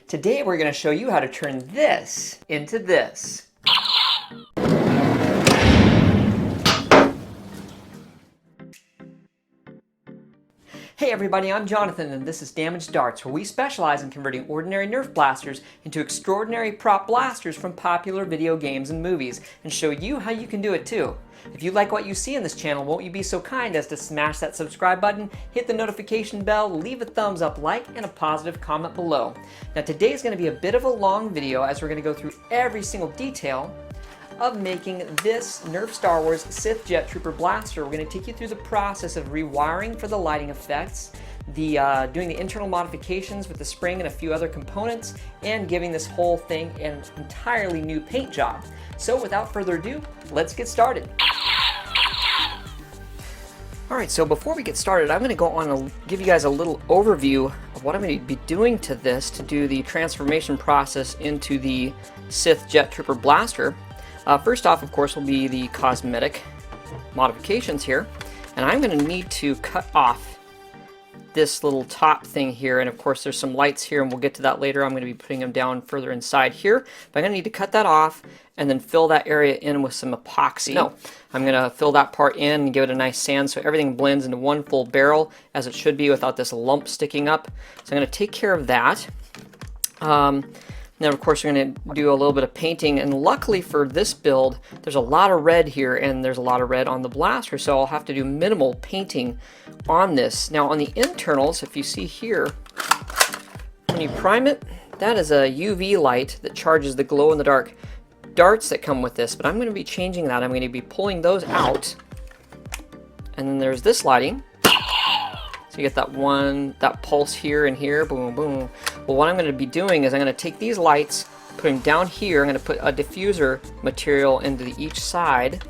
Today we're going to show you how to turn this into this. Hey everybody, I'm Jonathan and this is Damaged Darts, where we specialize in converting ordinary Nerf blasters into extraordinary prop blasters from popular video games and movies, and show you how you can do it too. If you like what you see in this channel, won't you be so kind as to smash that subscribe button, hit the notification bell, leave a thumbs up, like, and a positive comment below. Now today is going to be a bit of a long video as we're going to go through every single detail of making this Nerf Star Wars Sith Jet Trooper blaster. We're going to take you through the process of rewiring for the lighting effects, doing the internal modifications with the spring and a few other components, and giving this whole thing an entirely new paint job. So without further ado, let's get started. Alright, so before we get started, I'm going to go on and give you guys a little overview of what I'm going to be doing to this to do the transformation process into the Sith Jet Trooper blaster. First off, of course, will be the cosmetic modifications here, and I'm going to need to cut off this little top thing here, and of course there's some lights here, and we'll get to that later. I'm going to be putting them down further inside here, but I'm going to need to cut that off and then fill that area in with some epoxy. No, I'm going to fill that part in and give it a nice sand so everything blends into one full barrel as it should be without this lump sticking up. So I'm going to take care of that. Then of course we're going to do a little bit of painting, and luckily for this build there's a lot of red here and there's a lot of red on the blaster, so I'll have to do minimal painting on this. Now on the internals, if you see here, when you prime it, that is a UV light that charges the glow-in-the-dark darts that come with this, but I'm going to be changing that. I'm going to be pulling those out, and then there's this lighting. So you get that pulse here and here, boom, boom. Well, what I'm going to be doing is I'm going to take these lights, put them down here. I'm going to put a diffuser material into each side,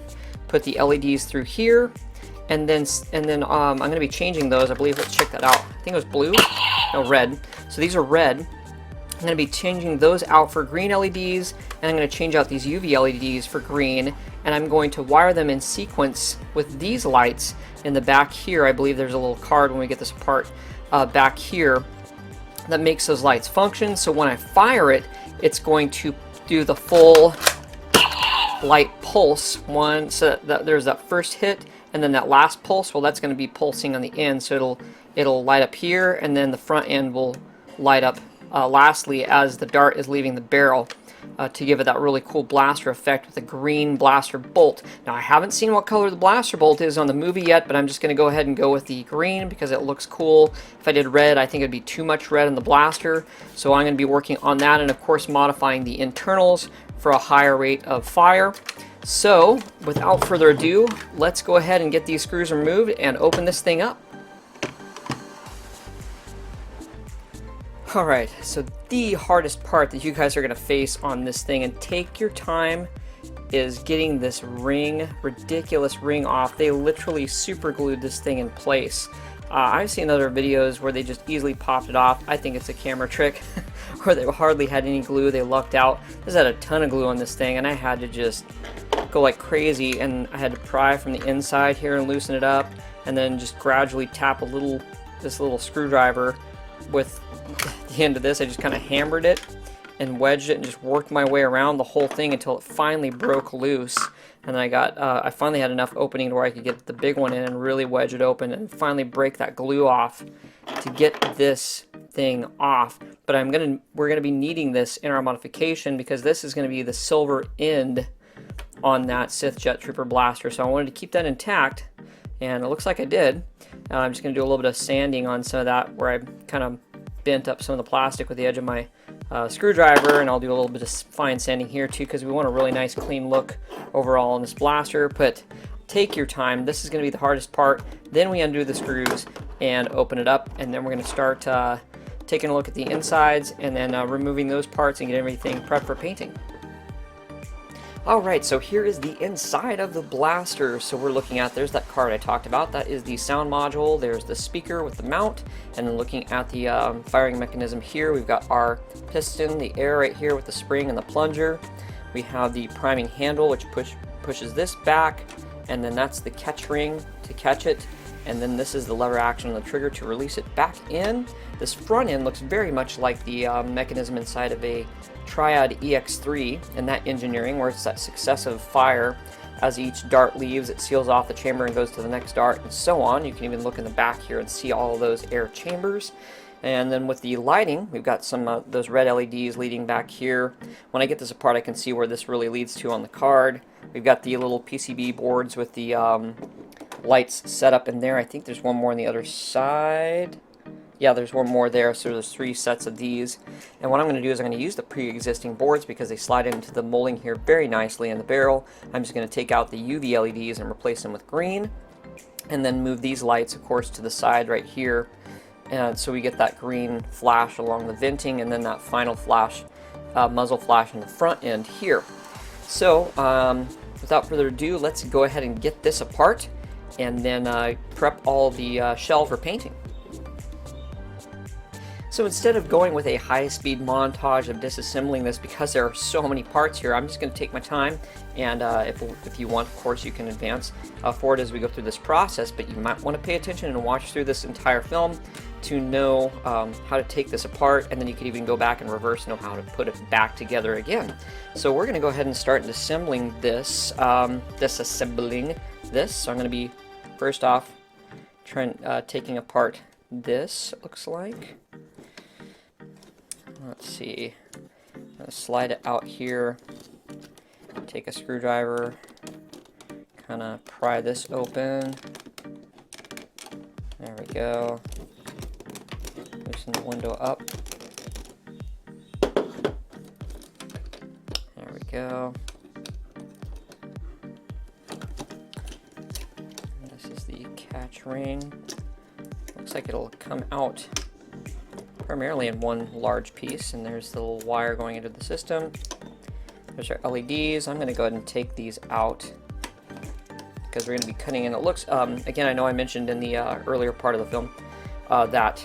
put the LEDs through here, and then I'm going to be changing those. I believe, let's check that out. I think it was blue, no, red. So these are red. I'm going to be changing those out for green LEDs, and I'm going to change out these UV LEDs for green, and I'm going to wire them in sequence with these lights in the back here. I believe there's a little card when we get this apart back here that makes those lights function. So when I fire it, it's going to do the full light pulse one, so that there's that first hit and then that last pulse. Well, that's going to be pulsing on the end, so it'll light up here, and then the front end will light up lastly as the dart is leaving the barrel, to give it that really cool blaster effect with a green blaster bolt. Now I haven't seen what color the blaster bolt is on the movie yet, but I'm just going to go ahead and go with the green because it looks cool. If I did red, I think it'd be too much red in the blaster, so I'm going to be working on that, and of course modifying the internals for a higher rate of fire. So without further ado, let's go ahead and get these screws removed and open this thing up. Alright, so the hardest part that you guys are going to face on this thing, and take your time, is getting this ring, ridiculous ring off. They literally super glued this thing in place. I've seen other videos where they just easily popped it off. I think it's a camera trick, where they hardly had any glue. They lucked out. This had a ton of glue on this thing, and I had to just go like crazy, and I had to pry from the inside here and loosen it up, and then just gradually tap this little screwdriver with the end of this. I just kind of hammered it and wedged it and just worked my way around the whole thing until it finally broke loose. And then I finally had enough opening to where I could get the big one in and really wedge it open and finally break that glue off to get this thing off. But we're gonna be needing this in our modification because this is gonna be the silver end on that Sith Jet Trooper blaster. So I wanted to keep that intact, and it looks like I did. I'm just gonna do a little bit of sanding on some of that where I kind of bent up some of the plastic with the edge of my screwdriver, and I'll do a little bit of fine sanding here too because we want a really nice clean look overall on this blaster. But take your time, this is going to be the hardest part. Then we undo the screws and open it up, and then we're going to start taking a look at the insides and then removing those parts and get everything prepped for painting. Alright, so here is the inside of the blaster. So we're looking at, there's that card I talked about, that is the sound module, there's the speaker with the mount, and then looking at the firing mechanism here, we've got our piston, the air right here with the spring and the plunger. We have the priming handle which pushes this back, and then that's the catch ring to catch it. and then this is the lever action on the trigger to release it back in. This front end looks very much like the mechanism inside of a Triad EX3 in that engineering, where it's that successive fire. As each dart leaves, it seals off the chamber and goes to the next dart, and so on. You can even look in the back here and see all of those air chambers. And then with the lighting, we've got some those red LEDs leading back here. When I get this apart, I can see where this really leads to on the card. We've got the little PCB boards with the lights set up in there. I think there's one more on the other side. Yeah, there's one more there, so there's 3 sets of these. And what I'm going to do is I'm going to use the pre-existing boards because they slide into the molding here very nicely in the barrel. I'm just going to take out the UV LEDs and replace them with green, and then move these lights, of course, to the side right here. And so we get that green flash along the venting, and then that final flash, muzzle flash in the front end here. So without further ado, let's go ahead and get this apart, and then prep all the shell for painting. So instead of going with a high-speed montage of disassembling this, because there are so many parts here, I'm just going to take my time, and if you want, of course, you can advance forward as we go through this process, but you might want to pay attention and watch through this entire film to know how to take this apart, and then you can even go back and reverse know how to put it back together again. So we're going to go ahead and start disassembling this, disassembling this. So I'm going to be, first off, taking apart this, it looks like. Let's see, I'm going to slide it out here, take a screwdriver, kind of pry this open, there we go, loosen the window up, there we go, and this is the catch ring. Looks like it'll come out primarily in one large piece, and there's the little wire going into the system. There's our LEDs. I'm going to go ahead and take these out because we're going to be cutting in. It looks, again, I know I mentioned in the earlier part of the film that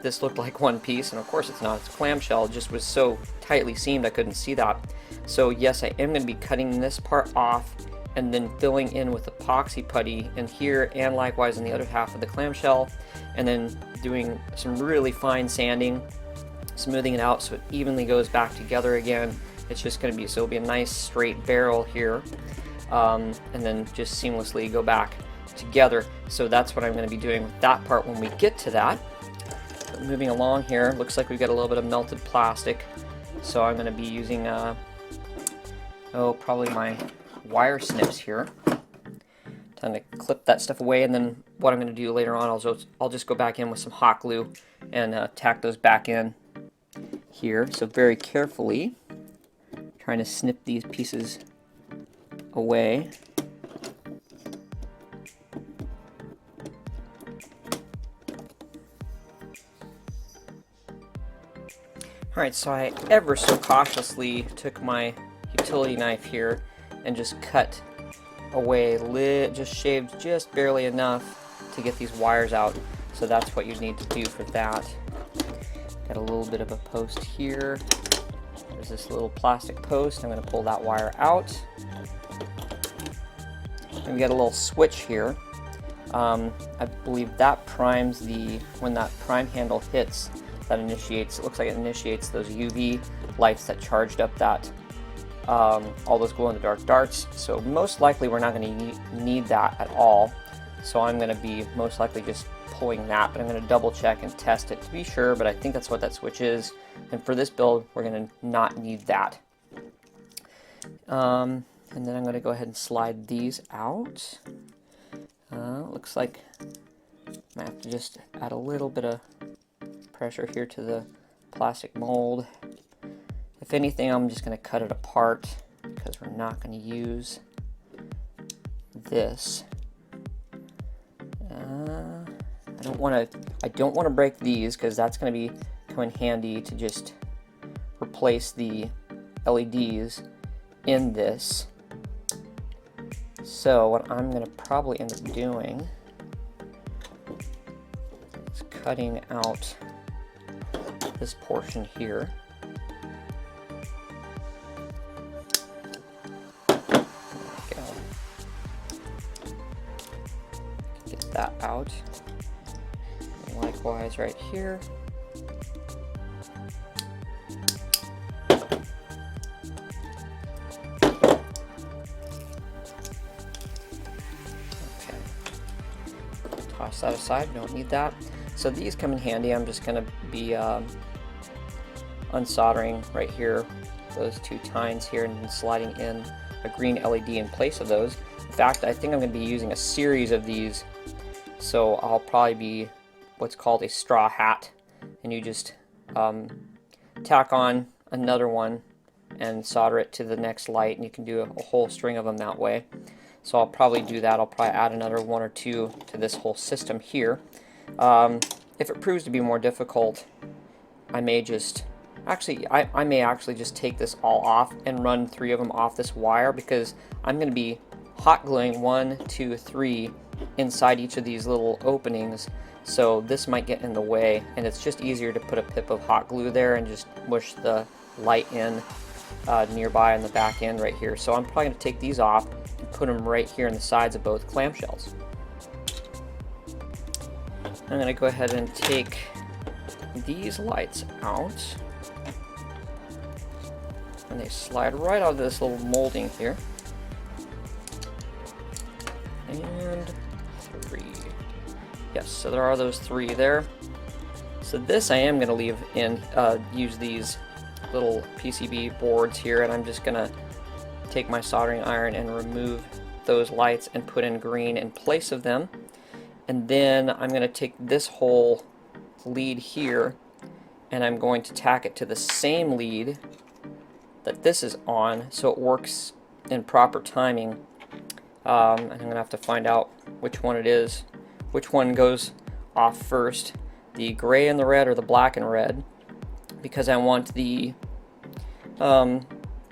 this looked like one piece, and of course it's not. It's clamshell. It just was so tightly seamed I couldn't see that. So yes, I am going to be cutting this part off and then filling in with epoxy putty in here and likewise in the other half of the clamshell, and then doing some really fine sanding, smoothing it out so it evenly goes back together again. It's just going to be, so it'll be a nice straight barrel here, and then just seamlessly go back together. So that's what I'm going to be doing with that part when we get to that. But moving along here, looks like we've got a little bit of melted plastic, so I'm going to be using probably my wire snips here, time to clip that stuff away, and then what I'm going to do later on, I'll just go back in with some hot glue and tack those back in here. So very carefully trying to snip these pieces away. Alright, so I ever so cautiously took my utility knife here and just cut away, just shaved just barely enough to get these wires out. So that's what you need to do for that. Got a little bit of a post here. There's this little plastic post. I'm going to pull that wire out. And we got a little switch here. I believe that primes when that prime handle hits, that initiates, it looks like it initiates those UV lights that charged up that all those glow-in-the-dark darts. So most likely we're not going to need that at all. So I'm going to be most likely just pulling that, but I'm going to double check and test it to be sure, but I think that's what that switch is. And for this build, we're going to not need that. And then I'm going to go ahead and slide these out. Looks like I might have to just add a little bit of pressure here to the plastic mold. If anything, I'm just going to cut it apart because we're not going to use this. I don't want to break these because that's going to come in handy to just replace the LEDs in this. So what I'm going to probably end up doing is cutting out this portion here. that out. And likewise right here. Okay. Toss that aside, don't need that. So these come in handy. I'm just going to be unsoldering right here those two tines here and then sliding in a green LED in place of those. In fact, I think I'm going to be using a series of these, so I'll probably be what's called a straw hat, and you just tack on another one and solder it to the next light, and you can do a whole string of them that way. So I'll probably do that. I'll probably add another one or two to this whole system here. If it proves to be more difficult, I may just I may actually just take this all off and run 3 of them off this wire, because I'm going to be hot gluing 1, 2, 3 inside each of these little openings, so this might get in the way, and it's just easier to put a pip of hot glue there and just mush the light in nearby on the back end right here. So I'm probably going to take these off and put them right here on the sides of both clamshells. I'm going to go ahead and take these lights out, and they slide right out of this little molding here. And 3. Yes, so there are those 3 there. So this I am going to leave in, use these little PCB boards here, and I'm just going to take my soldering iron and remove those lights and put in green in place of them. And then I'm going to take this whole lead here, and I'm going to tack it to the same lead that this is on, so it works in proper timing. And I'm going to have to find out which one it is, which one goes off first, the gray and the red or the black and red, because I want the I'm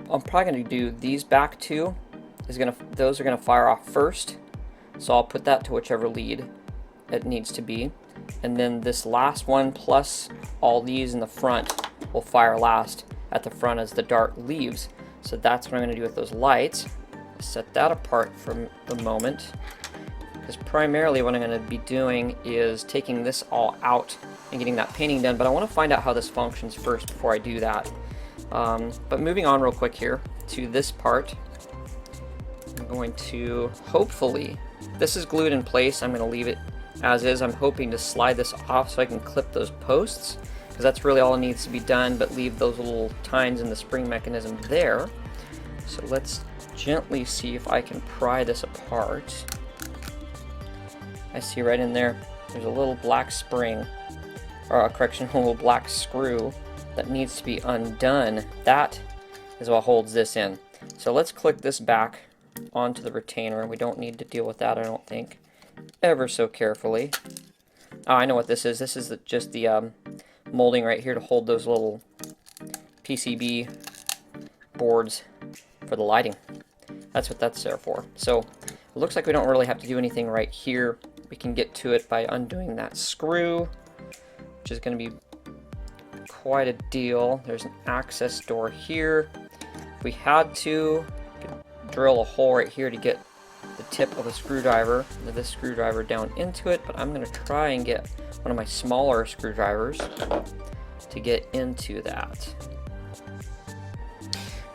probably going to do these back two. Those are going to fire off first, so I'll put that to whichever lead it needs to be, and then this last one plus all these in the front will fire last at the front as the dart leaves. So that's what I'm going to do with those lights. Set that apart for the moment, because primarily what I'm going to be doing is taking this all out and getting that painting done, but I want to find out how this functions first before I do that. But moving on real quick here to this part, I'm going to, hopefully, this is glued in place. I'm going to leave it as is. I'm hoping to slide this off so I can clip those posts, because that's really all that needs to be done, but leave those little tines in the spring mechanism there. So let's gently see if I can pry this apart. I see right in there, there's a little black spring, or correction, a little black screw that needs to be undone. That is what holds this in. So let's click this back onto the retainer. We don't need to deal with that, I don't think, ever so carefully. Oh, I know what this is. This is just the molding right here to hold those little PCB boards for the lighting. That's what that's there for. So it looks like we don't really have to do anything right here. We can get to it by undoing that screw, which is going to be quite a deal. There's an access door here. If we had to, we could drill a hole right here to get the tip of a screwdriver, this screwdriver down into it, but I'm going to try and get one of my smaller screwdrivers to get into that.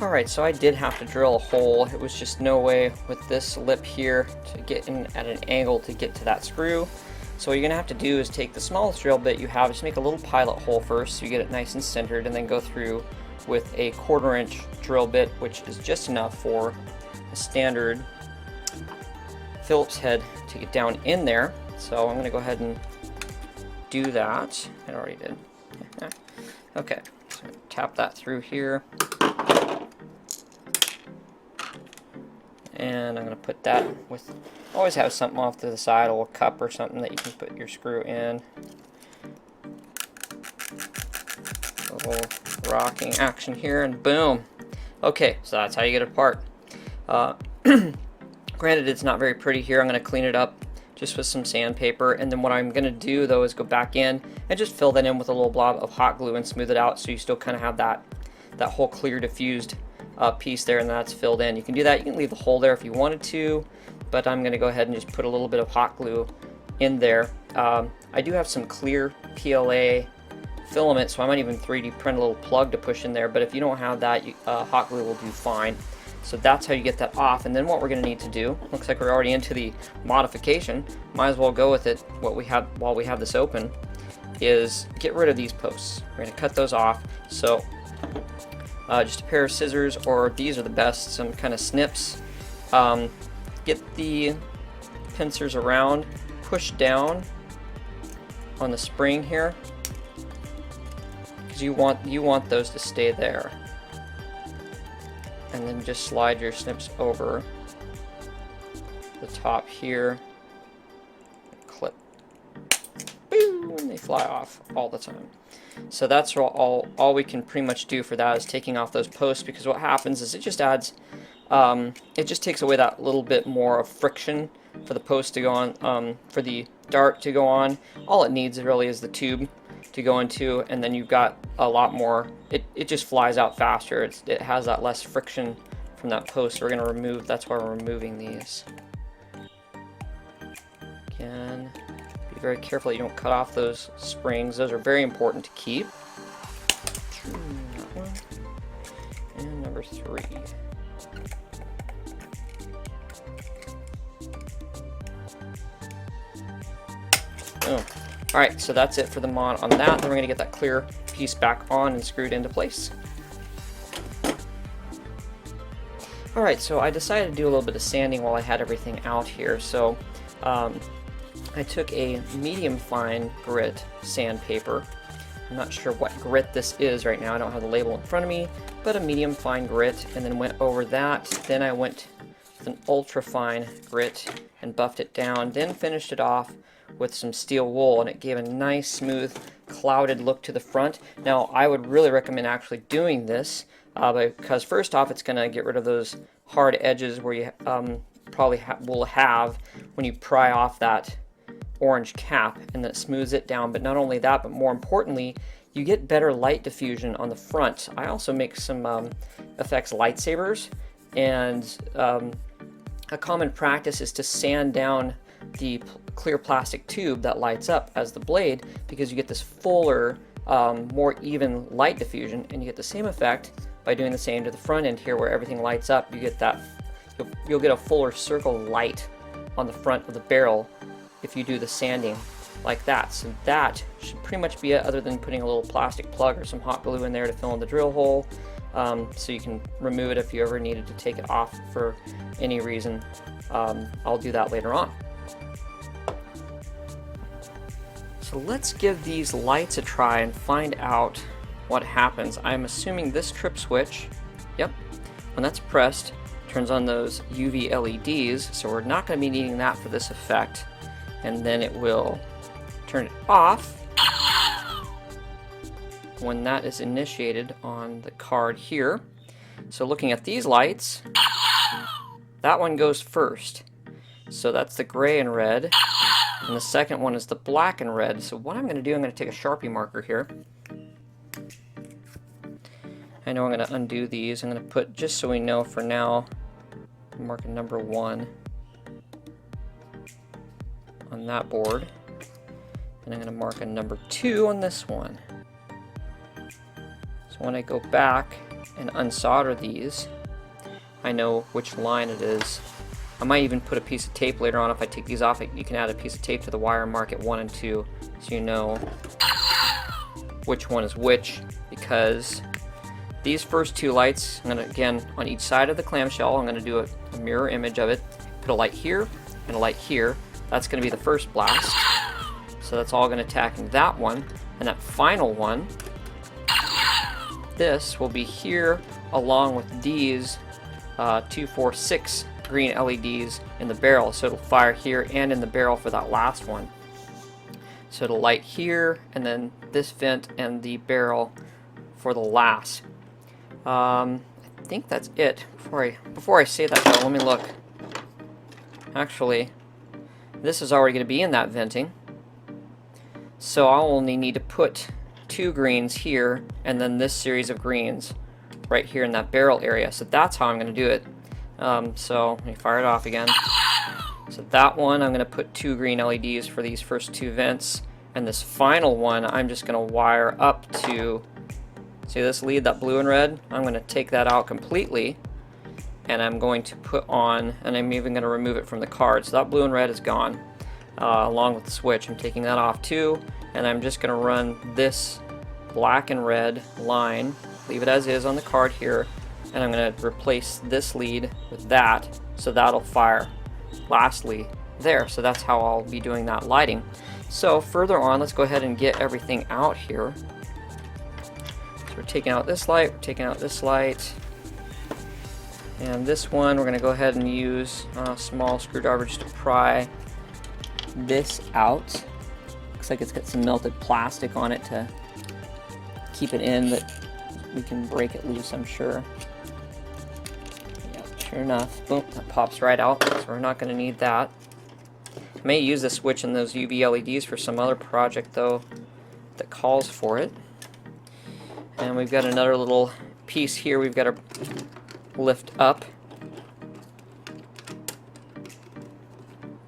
Alright, so I did have to drill a hole. It was just no way with this lip here to get in at an angle to get to that screw. So what you're going to have to do is take the smallest drill bit you have, just make a little pilot hole first so you get it nice and centered, and then go through with a 1/4 inch drill bit, which is just enough for a standard Phillips head to get down in there. So I'm going to go ahead and do that. I already did. Okay, so tap that through here. And I'm going to put that with, always have something off to the side, a little cup or something that you can put your screw in. A little rocking action here, and boom. Okay, so that's how you get it apart. Granted, it's not very pretty here. I'm going to clean it up just with some sandpaper, and then what I'm going to do though is go back in and just fill that in with a little blob of hot glue and smooth it out, so you still kind of have that whole clear diffused piece there, and that's filled in. You can do that. You can leave the hole there if you wanted to, but I'm going to go ahead and just put a little bit of hot glue in there. I do have some clear PLA filament, so I might even 3D print a little plug to push in there, but if you don't have that, hot glue will do fine. So that's how you get that off. And then what we're going to need to do, looks like we're already into the modification, might as well go with it while we have this open, is get rid of these posts. We're going to cut those off. So just a pair of scissors, or these are the best, some kind of snips. Get the pincers around, push down on the spring here, because you want those to stay there. And then just slide your snips over the top here, clip, boom, and they fly off all the time. So that's all we can pretty much do for that, is taking off those posts, because what happens is it just adds, it just takes away that little bit more of friction for the post to go on, for the dart to go on. All it needs really is the tube to go into, and then you've got a lot more, it just flies out faster. It has that less friction from that post. We're going to remove, that's why we're removing these. Again, be very careful that you don't cut off those springs. Those are very important to keep. That one. And number 3. Oh. Alright, so that's it for the mod on that. Then we're going to get that clear piece back on and screwed into place. Alright, so I decided to do a little bit of sanding while I had everything out here. So I took a medium fine grit sandpaper. I'm not sure what grit this is right now. I don't have the label in front of me, but a medium fine grit, and then went over that. Then I went with an ultra fine grit and buffed it down, then finished it off with some steel wool, and it gave a nice smooth clouded look to the front. Now I would really recommend actually doing this because first off, it's going to get rid of those hard edges where you probably will have when you pry off that orange cap, and that smooths it down. But not only that, but more importantly, you get better light diffusion on the front. I also make some effects lightsabers, and a common practice is to sand down the clear plastic tube that lights up as the blade, because you get this fuller, more even light diffusion, and you get the same effect by doing the same to the front end here where everything lights up. You get that, you'll get a fuller circle light on the front of the barrel if you do the sanding like that. So that should pretty much be it, other than putting a little plastic plug or some hot glue in there to fill in the drill hole, so you can remove it if you ever needed to take it off for any reason. I'll do that later on. So let's give these lights a try and find out what happens. I'm assuming this trip switch, yep, when that's pressed, turns on those UV LEDs, so we're not going to be needing that for this effect. And then it will turn it off when that is initiated on the card here. So looking at these lights, that one goes first. So that's the gray and red. And the second one is the black and red. So what I'm going to do, I'm going to take a Sharpie marker here. I know I'm going to undo these. I'm going to put, just so we know for now, mark a number 1 on that board. And I'm going to mark a number 2 on this one. So when I go back and unsolder these, I know which line it is. I might even put a piece of tape later on. If I take these off, you can add a piece of tape to the wire and mark it 1 and 2, so you know which one is which, because these first 2 lights, I'm going to, again, on each side of the clamshell, I'm going to do a mirror image of it, put a light here and a light here. That's going to be the first blast. So that's all going to tack into that one. And that final one, this will be here along with these 2, 4, 6 green LEDs in the barrel, so it'll fire here and in the barrel for that last one. So it'll light here, and then this vent and the barrel for the last. I think that's it. Before I say that though, let me look. Actually, this is already going to be in that venting, so I'll only need to put 2 greens here, and then this series of greens right here in that barrel area. So that's how I'm going to do it. So let me fire it off again. So So that one, I'm going to put 2 green LEDs for these first 2 vents. And this final one, I'm just going to wire up to, see this lead, that blue and red? I'm going to take that out completely. And I'm going to put on, and I'm even going to remove it from the card. So that blue and red is gone, along with the switch. I'm taking that off too. And I'm just going to run this black and red line, leave it as is on the card here. And I'm going to replace this lead with that, so that'll fire lastly there. So that's how I'll be doing that lighting. So further on, let's go ahead and get everything out here. So we're taking out this light, we're taking out this light, and this one we're going to go ahead and use a small screwdriver just to pry this out. Looks like it's got some melted plastic on it to keep it in, but we can break it loose, I'm sure. Yeah, sure enough, boom, that pops right out, so we're not going to need that. I may use the switch and those UV LEDs for some other project though that calls for it. And we've got another little piece here we've got to lift up,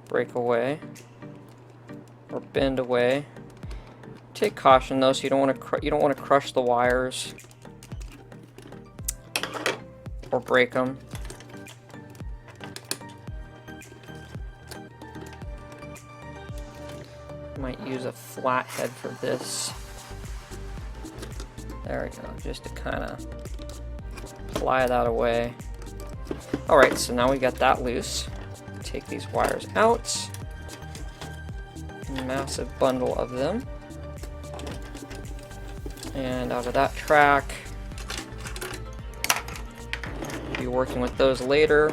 break away, or bend away. Take caution though, so you don't want to crush the wires or break them. Might use a flat head for this. There we go, just to kind of ply that away. Alright, so now we got that loose. Take these wires out. Massive bundle of them. And out of that track. Be working with those later.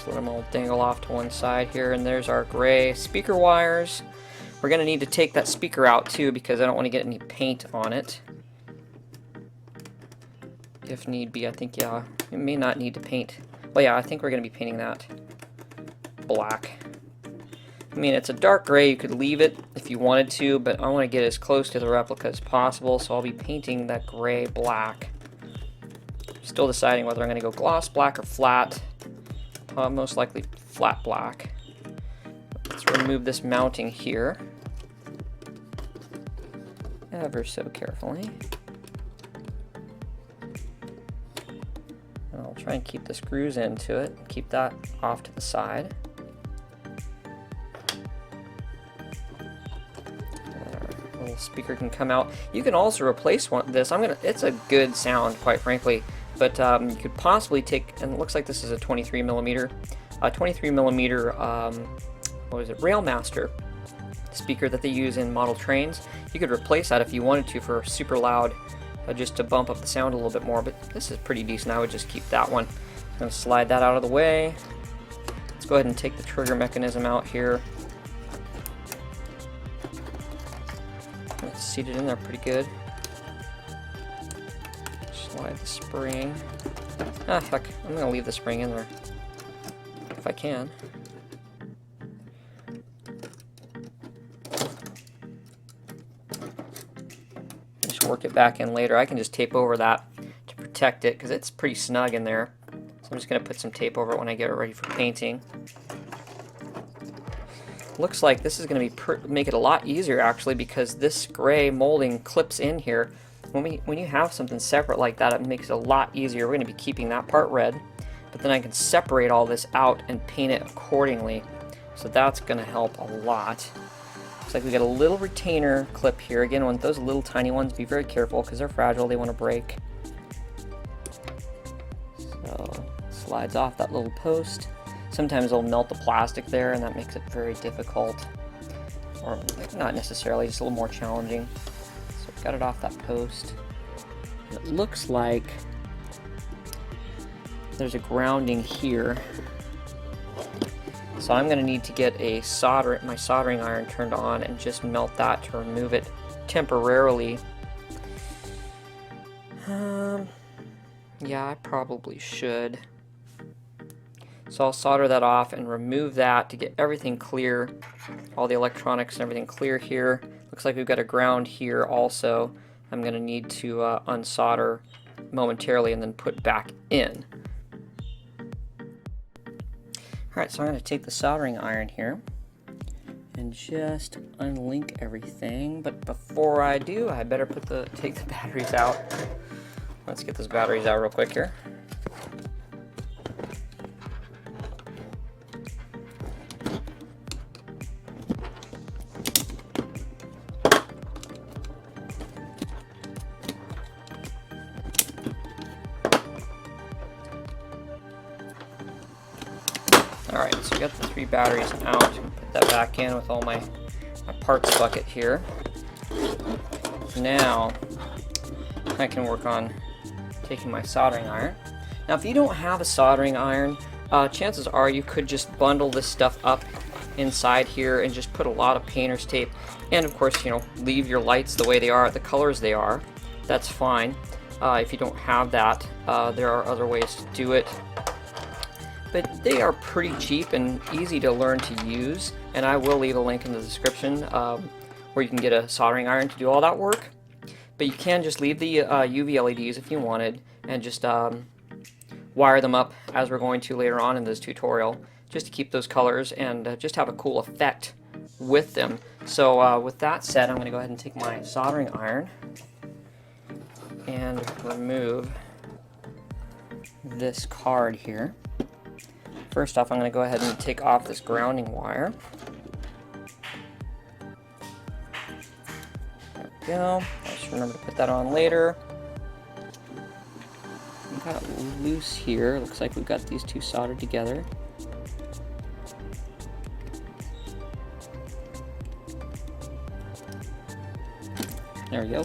Let them all dangle off to one side here, and there's our gray speaker wires. We're going to need to take that speaker out too because I don't want to get any paint on it. If need be, I think, yeah, we may not need to paint. Well, yeah, I think we're going to be painting that black. I mean, it's a dark gray, you could leave it if you wanted to, but I want to get as close to the replica as possible, so I'll be painting that gray black. Still deciding whether I'm going to go gloss black or flat. Most likely flat black. Let's remove this mounting here ever so carefully. And I'll try and keep the screws into it, keep that off to the side. Our little speaker can come out. You can also replace this. It's a good sound, quite frankly. But you could possibly take, and it looks like this is a 23 millimeter what is it, Railmaster speaker that they use in model trains. You could replace that if you wanted to for super loud, just to bump up the sound a little bit more, but this is pretty decent. I would just keep that one. I'm going to slide that out of the way. Let's go ahead and take the trigger mechanism out here. It's seated in there pretty good. Slide the spring. Ah, heck, I'm going to leave the spring in there if I can. Just work it back in later. I can just tape over that to protect it because it's pretty snug in there. So I'm just going to put some tape over it when I get it ready for painting. Looks like this is going to make it a lot easier actually, because this gray molding clips in here. When you have something separate like that, it makes it a lot easier. We're going to be keeping that part red, but then I can separate all this out and paint it accordingly. So that's going to help a lot. Looks like we got a little retainer clip here. Again, with those little tiny ones, be very careful because they're fragile. They want to break. So slides off that little post. Sometimes it'll melt the plastic there, and that makes it very difficult. Or not necessarily, just a little more challenging. Got it off that post. It looks like there's a grounding here. So I'm going to need to get my soldering iron turned on and just melt that to remove it temporarily. Yeah, I probably should. So I'll solder that off and remove that to get everything clear, all the electronics and everything clear here. Looks like we've got a ground here also. I'm going to need to unsolder momentarily and then put back in. Alright, so I'm going to take the soldering iron here and just unlink everything, but before I do, I better take the batteries out. Let's get those batteries out real quick here. Alright, so we got the 3 batteries out. Put that back in with all my parts bucket here. Now, I can work on taking my soldering iron. Now, if you don't have a soldering iron, chances are you could just bundle this stuff up inside here and just put a lot of painter's tape. And of course, you know, leave your lights the way they are, the colors they are. That's fine. If you don't have that, there are other ways to do it. But they are pretty cheap and easy to learn to use, and I will leave a link in the description where you can get a soldering iron to do all that work. But you can just leave the UV LEDs if you wanted, and just wire them up as we're going to later on in this tutorial, just to keep those colors and just have a cool effect with them. So with that said, I'm going to go ahead and take my soldering iron and remove this card here. First off, I'm going to go ahead and take off this grounding wire. There we go. Just remember to put that on later. We've got it loose here. Looks like we've got these 2 soldered together. There we go.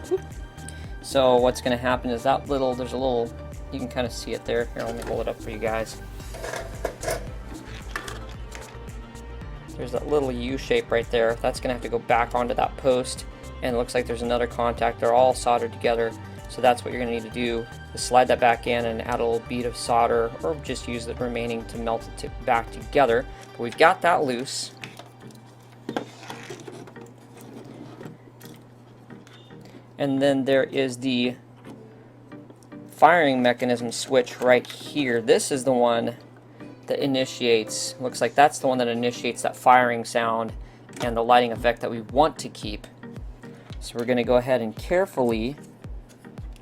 So what's going to happen is there's a little, you can kind of see it there. Here, let me hold it up for you guys. There's that little U shape right there. That's going to have to go back onto that post, and it looks like there's another contact. They're all soldered together, so that's what you're going to need to do, is slide that back in and add a little bead of solder, or just use the remaining to melt it back together. But we've got that loose. And then there is the firing mechanism switch right here. This is the one that initiates, looks like that's the one that initiates that firing sound and the lighting effect that we want to keep. So we're going to go ahead and carefully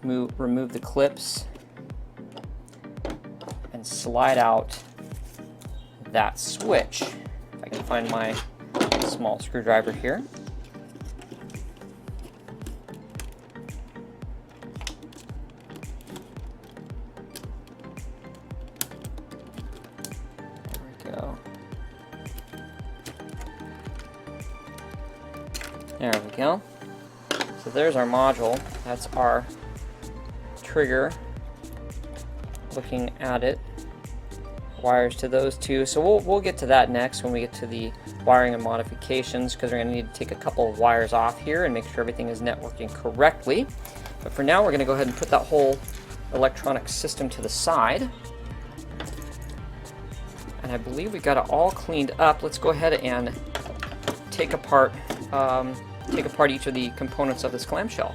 remove the clips and slide out that switch. If I can find my small screwdriver here. There we go. So there's our module. That's our trigger. Looking at it. Wires to those 2. So we'll get to that next when we get to the wiring and modifications, because we're going to need to take a couple of wires off here and make sure everything is networking correctly. But for now, we're going to go ahead and put that whole electronic system to the side. And I believe we've got it all cleaned up. Let's go ahead and take apart each of the components of this clamshell.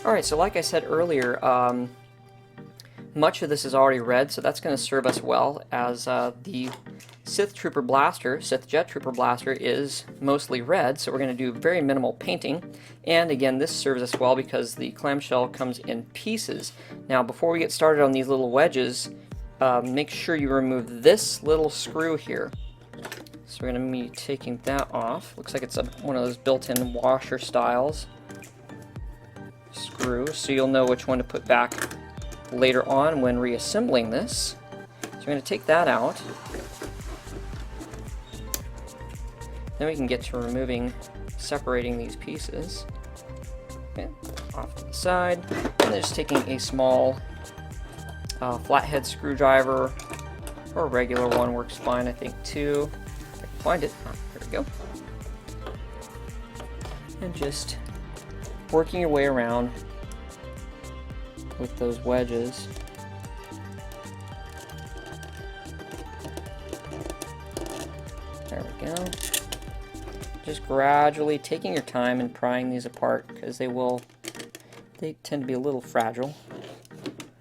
Alright, so like I said earlier, much of this is already red, so that's going to serve us well, as the Sith Jet Trooper Blaster is mostly red, so we're going to do very minimal painting. And again, this serves us well because the clamshell comes in pieces. Now, before we get started on these little wedges, make sure you remove this little screw here. So we're going to be taking that off. Looks like it's one of those built-in washer styles screw, so you'll know which one to put back later on when reassembling this. So we're going to take that out. Then we can get to separating these pieces. Okay, off to the side. And then just taking a small flathead screwdriver, or a regular one works fine, I think, too. If I can find it. Oh, there we go. And just working your way around with those wedges. There we go. just gradually taking your time and prying these apart, because they tend to be a little fragile.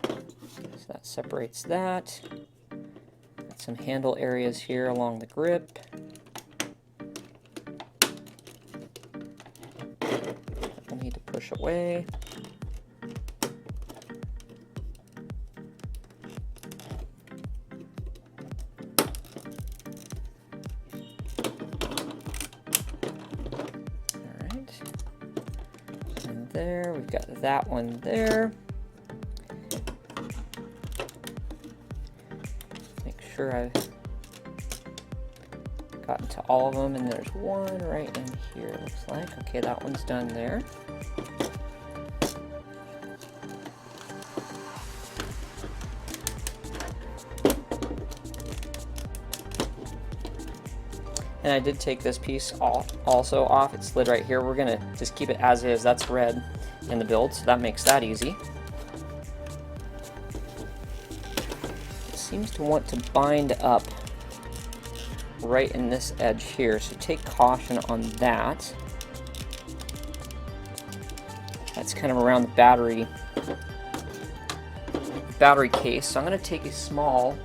So that separates that. Got some handle areas here along the grip. We'll need to push away. There, we've got that one there. Make sure I've gotten to all of them, and there's one right in here, it looks like. Okay, that one's done there. And I did take this piece also off. It slid right here. We're gonna just keep it as is. That's red in the build, so that makes that easy. It seems to want to bind up right in this edge here, so take caution on that. That's kind of around the battery case. So I'm gonna take a small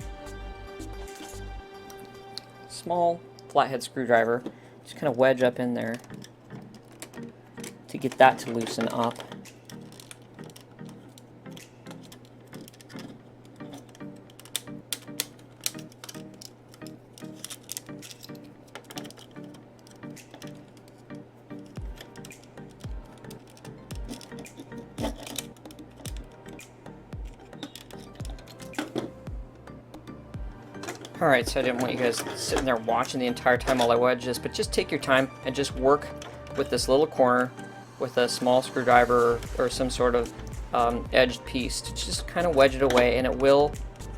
flathead screwdriver, just kind of wedge up in there to get that to loosen up. Alright, so I didn't want you guys sitting there watching the entire time while I wedge this, but just take your time and just work with this little corner with a small screwdriver or some sort of edged piece to just kind of wedge it away, and it will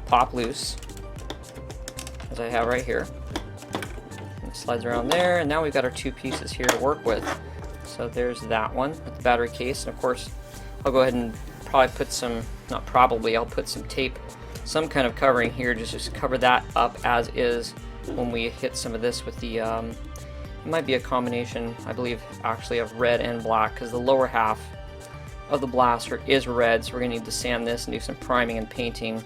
pop loose, as I have right here. And it slides around there, and now we've got our two pieces here to work with. So there's that one with the battery case, and of course I'll go ahead and probably put some, not probably, I'll put some tape, some kind of covering here, just cover that up as is when we hit some of this with the, it might be a combination, I believe, actually of red and black, because the lower half of the blaster is red, so we're going to need to sand this and do some priming and painting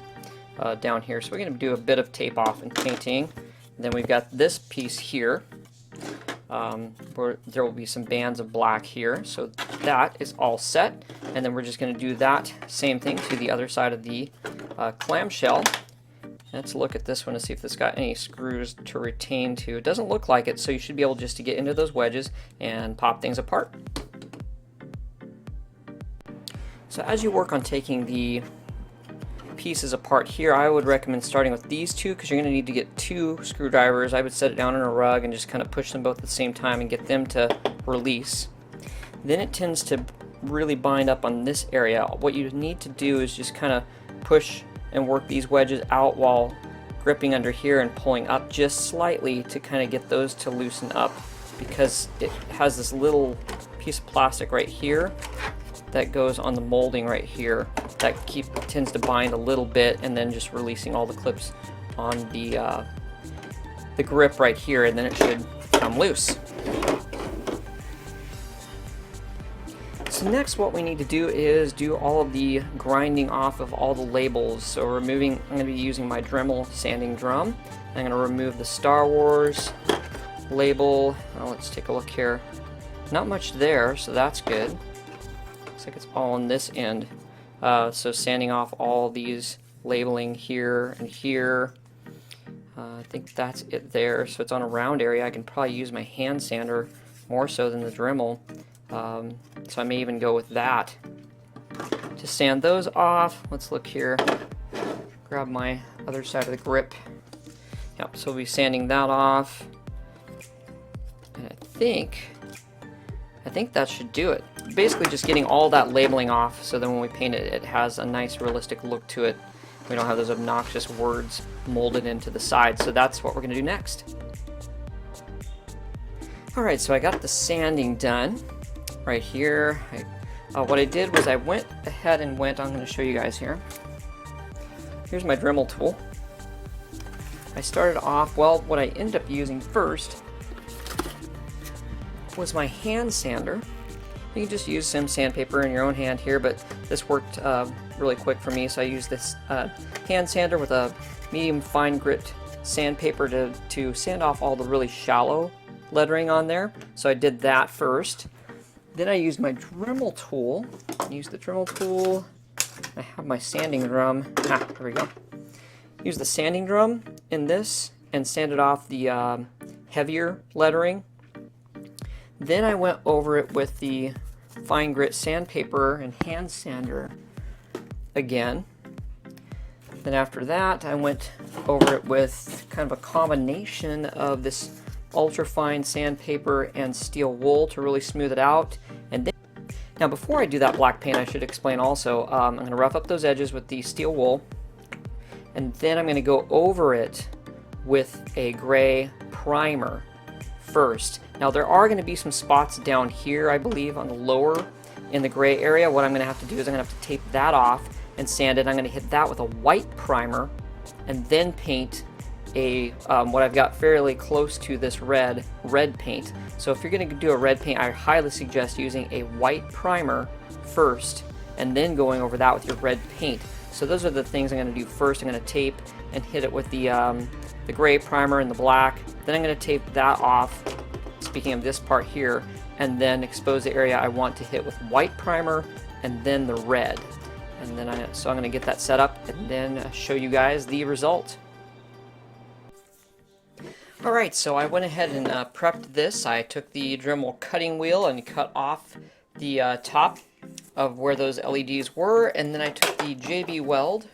down here. So we're going to do a bit of tape off and painting. And then we've got this piece here, where there will be some bands of black here, so that is all set. And then we're just going to do that same thing to the other side of the clamshell. Let's look at this one to see if it's got any screws to retain to. It doesn't look like it, so you should be able just to get into those wedges and pop things apart. So as you work on taking the pieces apart here, I would recommend starting with these two, because you're going to need to get two screwdrivers. I would set it down on a rug and just kind of push them both at the same time and get them to release. Then it tends to really bind up on this area. What you need to do is just kind of push and work these wedges out while gripping under here and pulling up just slightly to kind of get those to loosen up, because it has this little piece of plastic right here that goes on the molding right here that tends to bind a little bit, and then just releasing all the clips on the grip right here, and then it should come loose. So next what we need to do is do all of the grinding off of all the labels. So I'm going to be using my Dremel sanding drum. I'm going to remove the Star Wars label. Let's take a look here. Not much there, so that's good. Looks like it's all on this end. So sanding off all these labeling here and here. I think that's it there. So it's on a round area. I can probably use my hand sander more so than the Dremel. So I may even go with that to sand those off. Let's look here. Grab my other side of the grip. Yep, so we'll be sanding that off. And I think that should do it. Basically just getting all that labeling off, so then when we paint it, it has a nice realistic look to it. We don't have those obnoxious words molded into the side. So that's what we're going to do next. Alright, so I got the sanding done. Right here, what I did was I went ahead and I'm going to show you guys here. Here's my Dremel tool. I started off, well, what I ended up using first was my hand sander. You can just use some sandpaper in your own hand here, but this worked really quick for me, so I used this hand sander with a medium fine grit sandpaper to sand off all the really shallow lettering on there. So I did that first. Then I used my Dremel tool. Use the Dremel tool. I have my sanding drum. There we go. Use the sanding drum in this and sanded off the heavier lettering. Then I went over it with the fine grit sandpaper and hand sander again. Then after that, I went over it with kind of a combination of this ultra fine sandpaper and steel wool to really smooth it out. And then, now before I do that black paint, I should explain also, I'm going to rough up those edges with the steel wool, and then I'm going to go over it with a gray primer first. Now there are going to be some spots down here, I believe, on the lower in the gray area. What I'm going to have to do is I'm going to have to tape that off and sand it. I'm going to hit that with a white primer and then paint a what I've got fairly close to this red paint. So if you're going to do a red paint, I highly suggest using a white primer first and then going over that with your red paint. So those are the things I'm going to do first. I'm going to tape and hit it with the gray primer and the black. Then I'm going to tape that off, speaking of this part here, and then expose the area I want to hit with white primer and then the red. And then so I'm going to get that set up and then show you guys the result. Alright, so I went ahead and prepped this. I took the Dremel cutting wheel and cut off the top of where those LEDs were, and then I took the JB Weld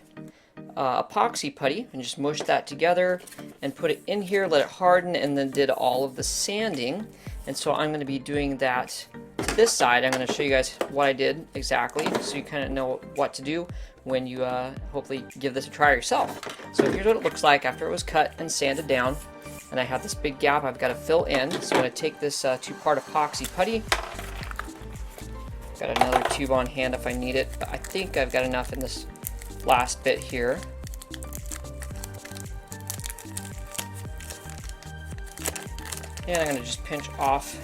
epoxy putty and just mushed that together and put it in here, let it harden, and then did all of the sanding. And so I'm going to be doing that to this side. I'm going to show you guys what I did exactly so you kind of know what to do when you hopefully give this a try yourself. So here's what it looks like after it was cut and sanded down. And I have this big gap I've got to fill in. So I'm going to take this two-part epoxy putty. Got another tube on hand if I need it, but I think I've got enough in this last bit here. And I'm going to just pinch off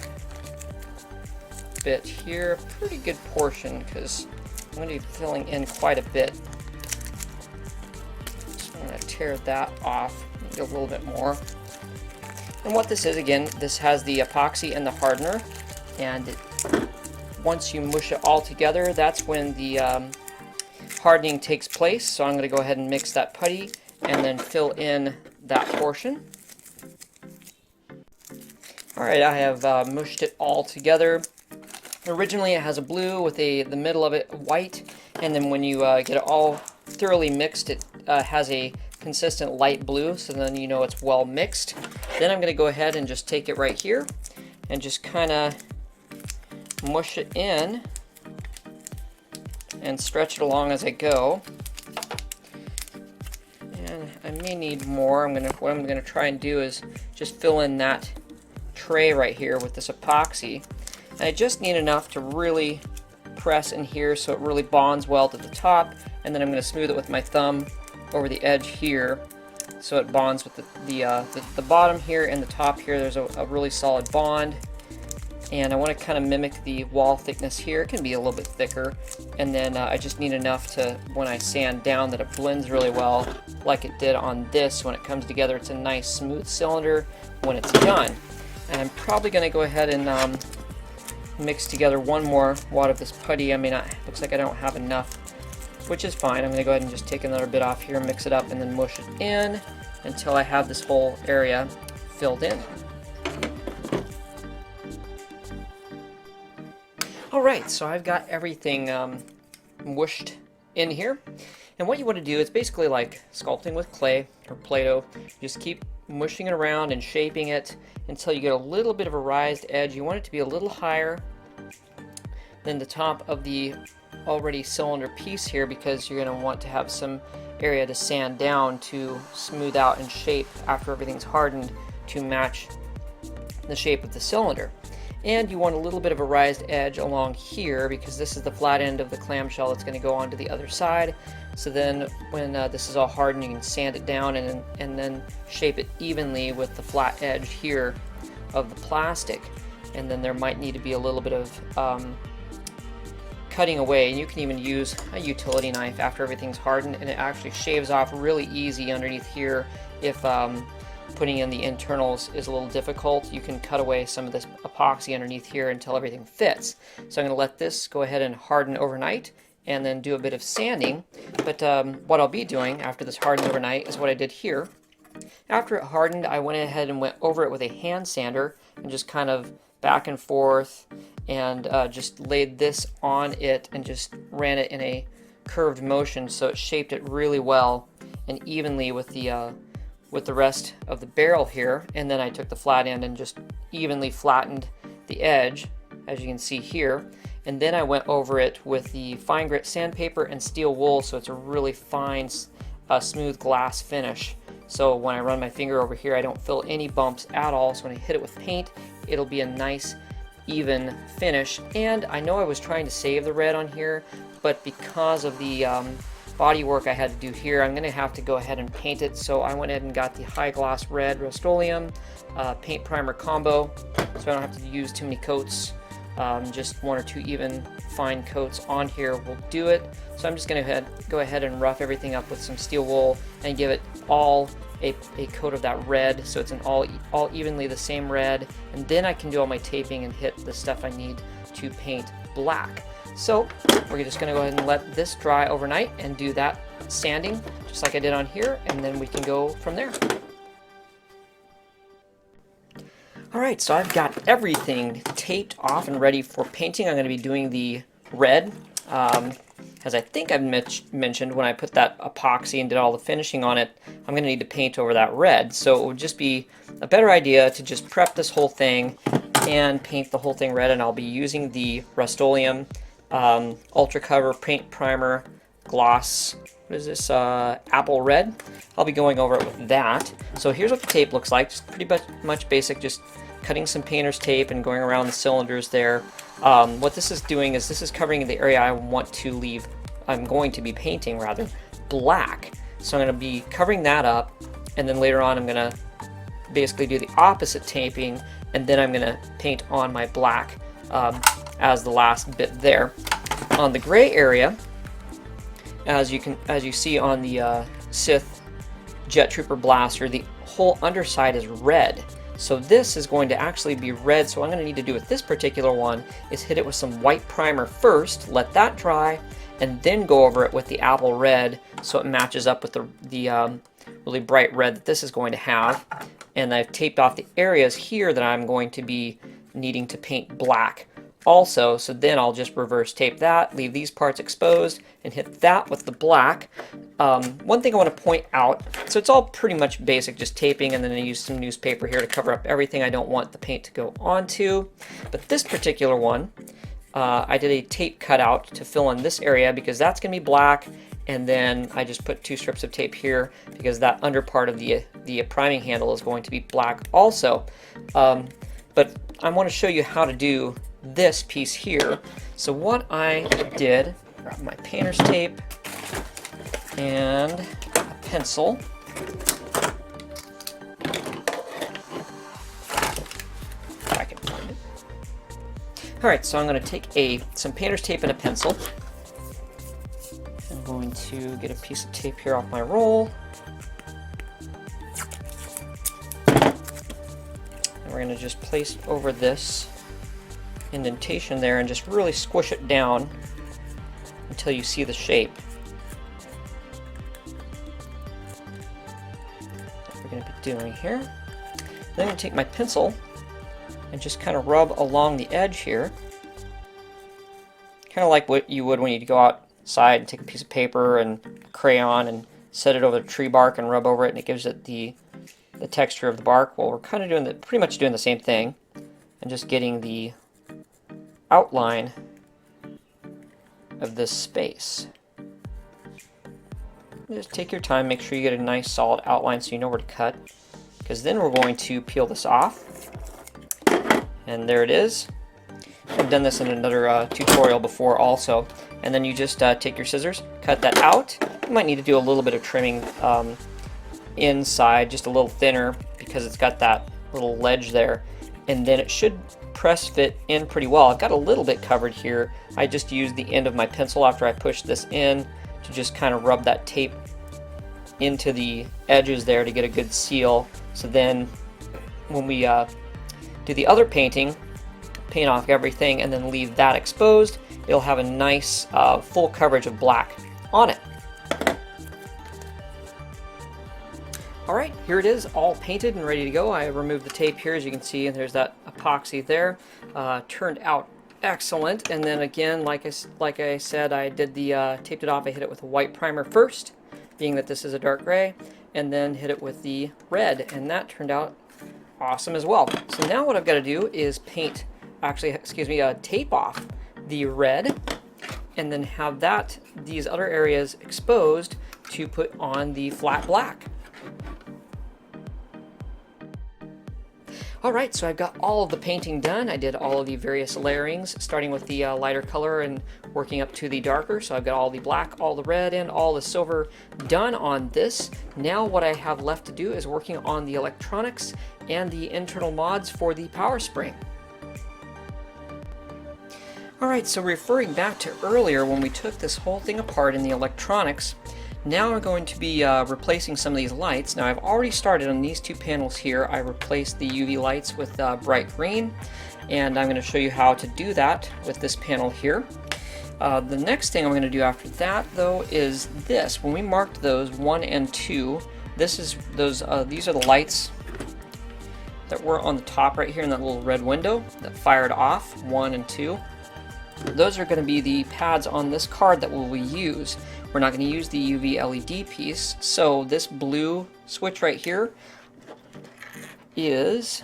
a bit here, a pretty good portion, because I'm going to be filling in quite a bit. So I'm going to tear that off and get a little bit more. And what this is, again, this has the epoxy and the hardener, and once you mush it all together, that's when the hardening takes place. So I'm going to go ahead and mix that putty and then fill in that portion. Alright, I have mushed it all together. Originally it has a blue with the middle of it white, and then when you get it all thoroughly mixed, it has a consistent light blue, so then you know it's well mixed. Then I'm going to go ahead and just take it right here and just kind of mush it in and stretch it along as I go. And I may need more. What I'm gonna try and do is just fill in that tray right here with this epoxy. And I just need enough to really press in here so it really bonds well to the top, and then I'm going to smooth it with my thumb over the edge here so it bonds with the bottom here and the top here. There's a really solid bond. And I want to kind of mimic the wall thickness here. It can be a little bit thicker. And then I just need enough to, when I sand down, that it blends really well like it did on this. When it comes together, it's a nice smooth cylinder when it's done. And I'm probably going to go ahead and mix together one more wad of this putty. I mean, looks like I don't have enough, which is fine. I'm going to go ahead and just take another bit off here, mix it up, and then mush it in until I have this whole area filled in. Alright, so I've got everything mushed in here. And what you want to do is basically like sculpting with clay or Play-Doh. Just keep mushing it around and shaping it until you get a little bit of a raised edge. You want it to be a little higher than the top of the already cylinder piece here, because you're going to want to have some area to sand down to smooth out and shape after everything's hardened to match the shape of the cylinder. And you want a little bit of a raised edge along here, because this is the flat end of the clamshell that's going to go onto the other side. So then when this is all hardened, you can sand it down and then shape it evenly with the flat edge here of the plastic. and then there might need to be a little bit of cutting away. And you can even use a utility knife after everything's hardened, and it actually shaves off really easy underneath here. If putting in the internals is a little difficult, you can cut away some of this epoxy underneath here until everything fits. So I'm going to let this go ahead and harden overnight and then do a bit of sanding. But what I'll be doing after this hardens overnight is what I did here. After it hardened, I went ahead and went over it with a hand sander and just kind of back and forth, and just laid this on it and just ran it in a curved motion, so it shaped it really well and evenly with the rest of the barrel here. And then I took the flat end and just evenly flattened the edge, as you can see here. And then I went over it with the fine grit sandpaper and steel wool, so it's a really fine, smooth glass finish. So when I run my finger over here, I don't feel any bumps at all. So when I hit it with paint, it'll be a nice, even finish. And I know I was trying to save the red on here, but because of the body work I had to do here, I'm going to have to go ahead and paint it. So I went ahead and got the high gloss red Rust-Oleum paint primer combo, so I don't have to use too many coats. Just one or two even fine coats on here will do it. So I'm just going to go ahead and rough everything up with some steel wool and give it all a coat of that red, so it's an all evenly the same red. And then I can do all my taping and hit the stuff I need to paint black. So we're just going to go ahead and let this dry overnight and do that sanding just like I did on here, and then we can go from there. Alright, so I've got everything taped off and ready for painting. I'm going to be doing the red. As I think I've mentioned, when I put that epoxy and did all the finishing on it, I'm going to need to paint over that red. So it would just be a better idea to just prep this whole thing and paint the whole thing red. And I'll be using the Rust-Oleum Ultra Cover Paint Primer Gloss. What is this? Apple Red. I'll be going over it with that. So here's what the tape looks like. Just pretty much basic, just cutting some painter's tape and going around the cylinders there. What this is doing is this is covering the area I'm going to be painting rather, black. So I'm going to be covering that up, and then later on I'm going to basically do the opposite taping, and then I'm going to paint on my black as the last bit there. On the gray area, as you see on the Sith Jet Trooper Blaster, the whole underside is red. So this is going to actually be red. So what I'm going to need to do with this particular one is hit it with some white primer first, let that dry, and then go over it with the apple red so it matches up with the really bright red that this is going to have. And I've taped off the areas here that I'm going to be needing to paint black also. So then I'll just reverse tape that, leave these parts exposed, and hit that with the black. One thing I want to point out, so it's all pretty much basic, just taping, and then I use some newspaper here to cover up everything I don't want the paint to go onto. But this particular one, I did a tape cutout to fill in this area because that's going to be black, and then I just put 2 strips of tape here because that under part of the priming handle is going to be black also. But I want to show you how to do this piece here. So what I did, grab my painter's tape and a pencil. If I can find it. Alright, so I'm going to take some painter's tape and a pencil. I'm going to get a piece of tape here off my roll. And we're going to just place it over this indentation there and just really squish it down until you see the shape. That's what we're going to be doing here. Then I'm going to take my pencil and just kind of rub along the edge here, kind of like what you would when you go outside and take a piece of paper and a crayon and set it over the tree bark and rub over it, and it gives it the texture of the bark. Well, we're kind of pretty much doing the same thing, and just getting the outline of this space. Just take your time, make sure you get a nice solid outline so you know where to cut, because then we're going to peel this off. And there it is. I've done this in another tutorial before also. And then you just take your scissors, cut that out. You might need to do a little bit of trimming inside, just a little thinner, because it's got that little ledge there. and then it should press fit in pretty well. I've got a little bit covered here. I just used the end of my pencil after I pushed this in to just kind of rub that tape into the edges there to get a good seal. So then when we do the other painting, paint off everything and then leave that exposed, it'll have a nice full coverage of black on it. Alright, here it is, all painted and ready to go. I removed the tape here, as you can see, and there's that epoxy there. Turned out excellent, and then again, like I said, I did the taped it off. I hit it with a white primer first, being that this is a dark gray, and then hit it with the red, and that turned out awesome as well. So now what I've got to do is paint, tape off the red, and then have these other areas exposed to put on the flat black. Alright, so I've got all of the painting done. I did all of the various layerings, starting with the lighter color and working up to the darker. So I've got all the black, all the red, and all the silver done on this. Now what I have left to do is working on the electronics and the internal mods for the power spring. Alright, so referring back to earlier when we took this whole thing apart in the electronics, now I'm going to be replacing some of these lights. Now I've already started on these two panels here. I replaced the UV lights with bright green, and I'm going to show you how to do that with this panel here. The next thing I'm going to do after that, though, is this. When we marked those 1 and 2, these are the lights that were on the top right here in that little red window that fired off, 1 and 2. Those are going to be the pads on this card that we will use. We're not going to use the UV LED piece, so this blue switch right here is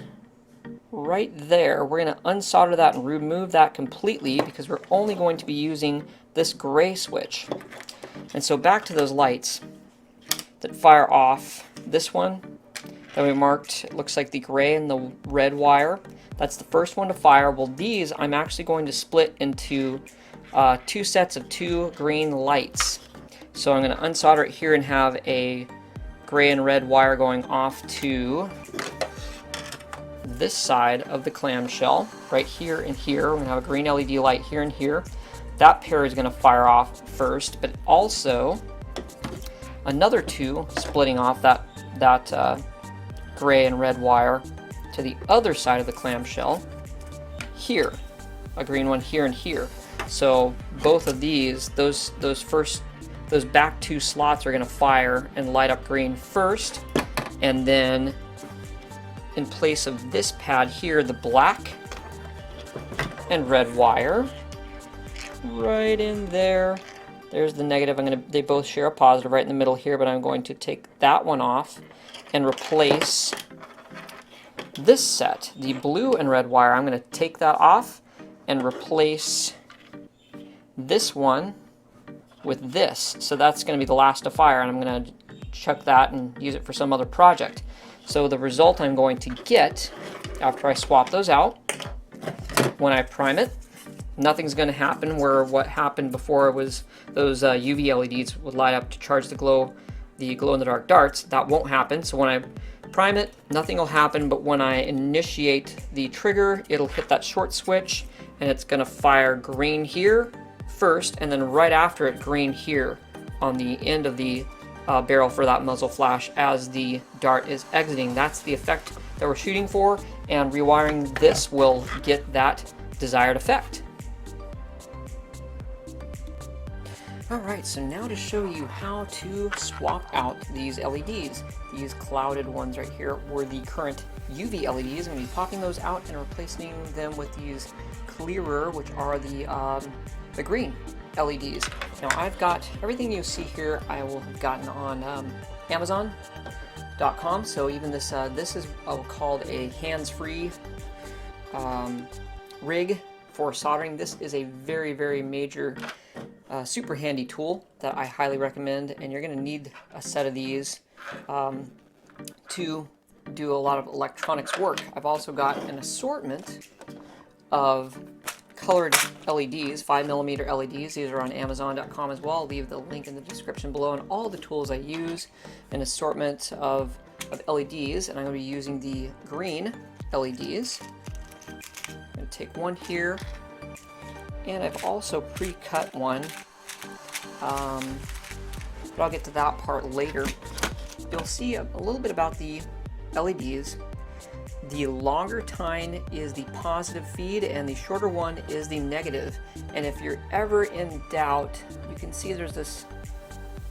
right there. We're going to unsolder that and remove that completely because we're only going to be using this gray switch. And so back to those lights that fire off. This one that we marked, it looks like the gray and the red wire. That's the first one to fire. Well, these I'm actually going to split into 2 sets of 2 green lights. So I'm going to unsolder it here and have a gray and red wire going off to this side of the clamshell, right here and here. We're going to have a green LED light here and here. That pair is going to fire off first, but also another 2 splitting off that gray and red wire to the other side of the clamshell here, a green one here and here. So both of these, those back 2 slots are going to fire and light up green first, and then in place of this pad here, the black and red wire right in there. There's the negative. They both share a positive right in the middle here, but I'm going to take that one off and replace this set, the blue and red wire. I'm going to take that off and replace this one with this. So that's going to be the last to fire, and I'm going to chuck that and use it for some other project. So the result I'm going to get after I swap those out, when I prime it, nothing's going to happen where what happened before was those UV LEDs would light up to charge the glow-in-the-dark darts. That won't happen. So when I prime it, nothing will happen, but when I initiate the trigger, it'll hit that short switch, and it's going to fire green here first, and then right after it, green here on the end of the barrel for that muzzle flash as the dart is exiting. That's the effect that we're shooting for, and rewiring this will get that desired effect. Alright, so now to show you how to swap out these LEDs. These clouded ones right here were the current UV LEDs. I'm going to be popping those out and replacing them with these clearer, which are the green LEDs. Now I've got everything you see here I will have gotten on Amazon.com. So even this is called a hands-free rig for soldering. This is a very, very major super handy tool that I highly recommend, and you're going to need a set of these to do a lot of electronics work. I've also got an assortment of colored LEDs, 5mm LEDs. These are on Amazon.com as well. I'll leave the link in the description below, and all the tools I use, an assortment of LEDs, and I'm going to be using the green LEDs. I'm going to take one here, and I've also pre-cut one, but I'll get to that part later. You'll see a little bit about the LEDs. The longer tine is the positive feed and the shorter one is the negative. And if you're ever in doubt, you can see there's this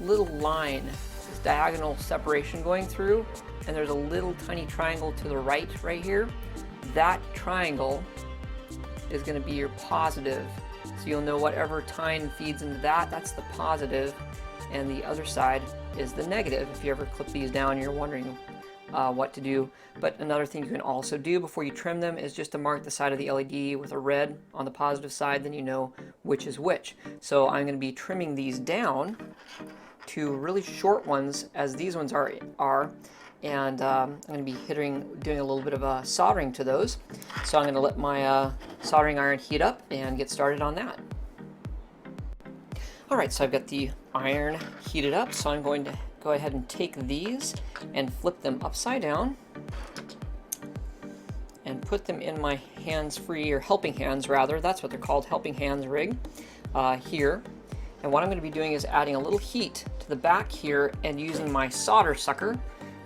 little line, this diagonal separation going through, and there's a little tiny triangle to the right here. That triangle is going to be your positive. So you'll know whatever tine feeds into that, that's the positive, and the other side is the negative. If you ever clip these down and you're wondering what to do. But another thing you can also do before you trim them is just to mark the side of the LED with a red on the positive side, then you know which is which. So I'm going to be trimming these down to really short ones, as these ones are, and I'm going to be doing a little bit of soldering to those. So I'm going to let my soldering iron heat up and get started on that. Alright, so I've got the iron heated up, so I'm going to go ahead and take these and flip them upside down and put them in my hands-free, or helping hands rather, that's what they're called, helping hands rig here. And what I'm going to be doing is adding a little heat to the back here and using my solder sucker,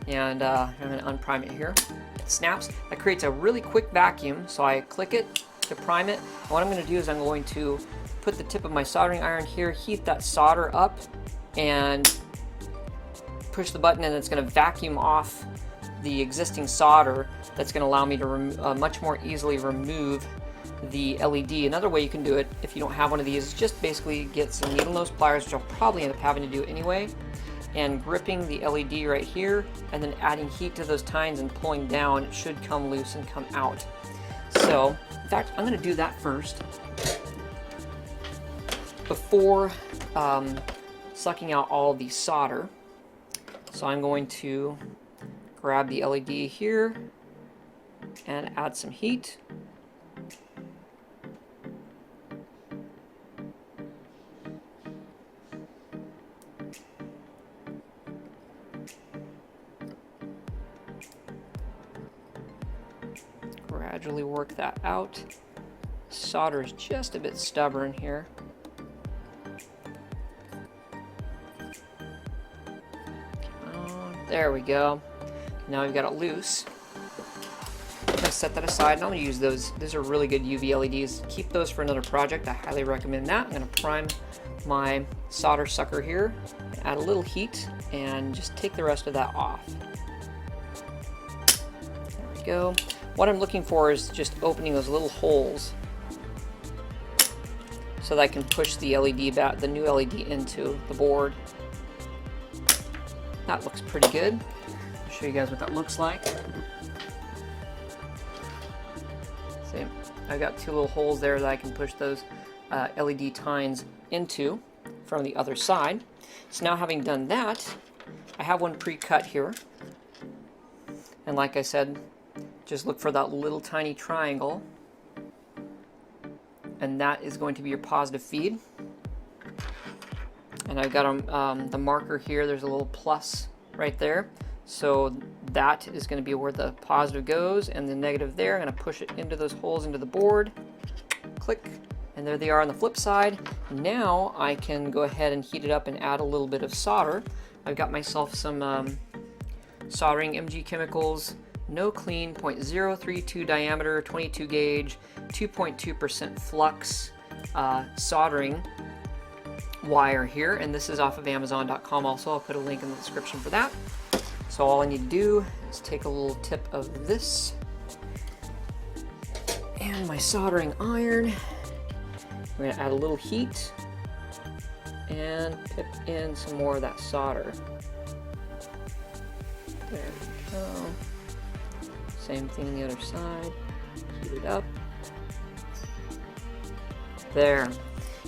and I'm going to unprime it here. It snaps. That creates a really quick vacuum, so I click it to prime it. And what I'm going to do is I'm going to put the tip of my soldering iron here, heat that solder up, and push the button, and it's going to vacuum off the existing solder. That's going to allow me to much more easily remove the LED. Another way you can do it, if you don't have one of these, is just basically get some needle nose pliers, which I'll probably end up having to do anyway, and gripping the LED right here, and then adding heat to those tines and pulling down, it should come loose and come out. So, in fact, I'm going to do that first before sucking out all the solder. So I'm going to grab the LED here and add some heat. Gradually work that out. Solder is just a bit stubborn here. There we go. Now we've got it loose. I'm going to set that aside, and I'm going to use those. Those are really good UV LEDs. Keep those for another project. I highly recommend that. I'm going to prime my solder sucker here, add a little heat, and just take the rest of that off. There we go. What I'm looking for is just opening those little holes so that I can push the LED back, the new LED into the board. That looks pretty good. I'll show you guys what that looks like. See, I've got two little holes there that I can push those LED tines into from the other side. So now, having done that, I have one pre-cut here. And like I said, just look for that little tiny triangle. And that is going to be your positive feed. And I've got the marker here, there's a little plus right there. So that is going to be where the positive goes, and the negative there. I'm going to push it into those holes into the board. Click, and there they are on the flip side. Now I can go ahead and heat it up and add a little bit of solder. I've got myself some soldering MG Chemicals, no clean, 0.032 diameter, 22 gauge, 2.2% flux soldering wire here, and this is off of Amazon.com also. I'll put a link in the description for that. So all I need to do is take a little tip of this and my soldering iron. We're going to add a little heat and pip in some more of that solder. There we go. Same thing on the other side. Heat it up. There.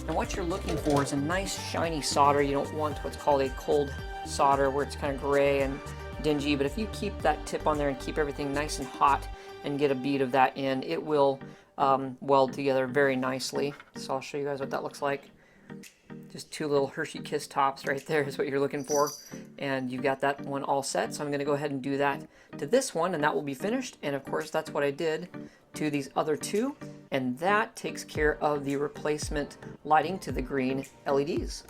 And what you're looking for is a nice shiny solder. You don't want what's called a cold solder where it's kind of gray and dingy, but if you keep that tip on there and keep everything nice and hot and get a bead of that in, it will weld together very nicely. So I'll show you guys what that looks like. Just two little Hershey Kiss tops right there is what you're looking for. And you've got that one all set, so I'm going to go ahead and do that to this one, and that will be finished. And of course, that's what I did to these other two, and that takes care of the replacement lighting to the green LEDs.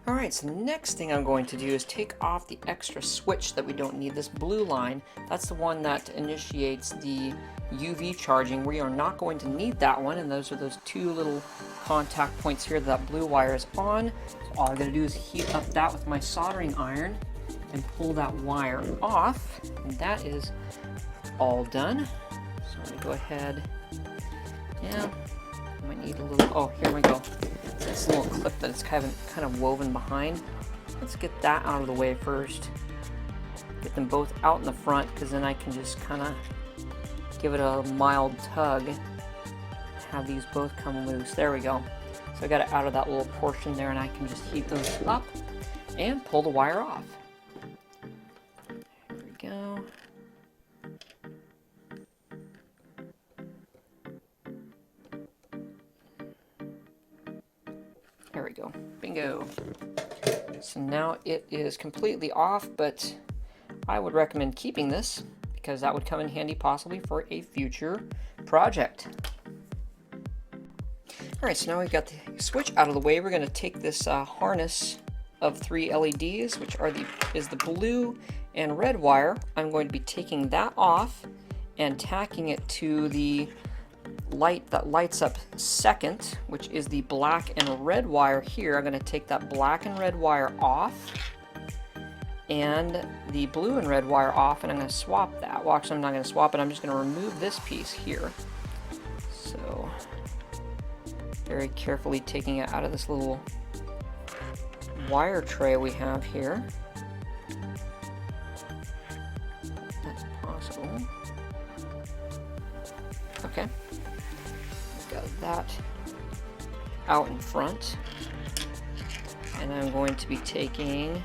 Alright, so the next thing I'm going to do is take off the extra switch that we don't need, this blue line. That's the one that initiates the UV charging. We are not going to need that one, and those are those two little contact points here that blue wire is on. So all I'm going to do is heat up that with my soldering iron and pull that wire off, and that is all done. So I'm going to go ahead, I might need a little, oh, here we go. This little clip that it's kind of woven behind. Let's get that out of the way first. Get them both out in the front, because then I can just kind of give it a mild tug. Have these both come loose. There we go. So I got it out of that little portion there, and I can just heat those up and pull the wire off. There we go. There we go. Bingo. So now it is completely off, but I would recommend keeping this because that would come in handy possibly for a future project. Alright, so now we've got the switch out of the way. We're going to take this harness of 3 LEDs, which is the blue and red wire. I'm going to be taking that off and tacking it to the light that lights up second, which is the black and red wire here. I'm going to take that black and red wire off and the blue and red wire off, and I'm going to swap that. Well, actually, I'm not going to swap it. I'm just going to remove this piece here. So, very carefully taking it out of this little wire tray we have here. That's possible. Okay. Got that out in front, and I'm going to be taking,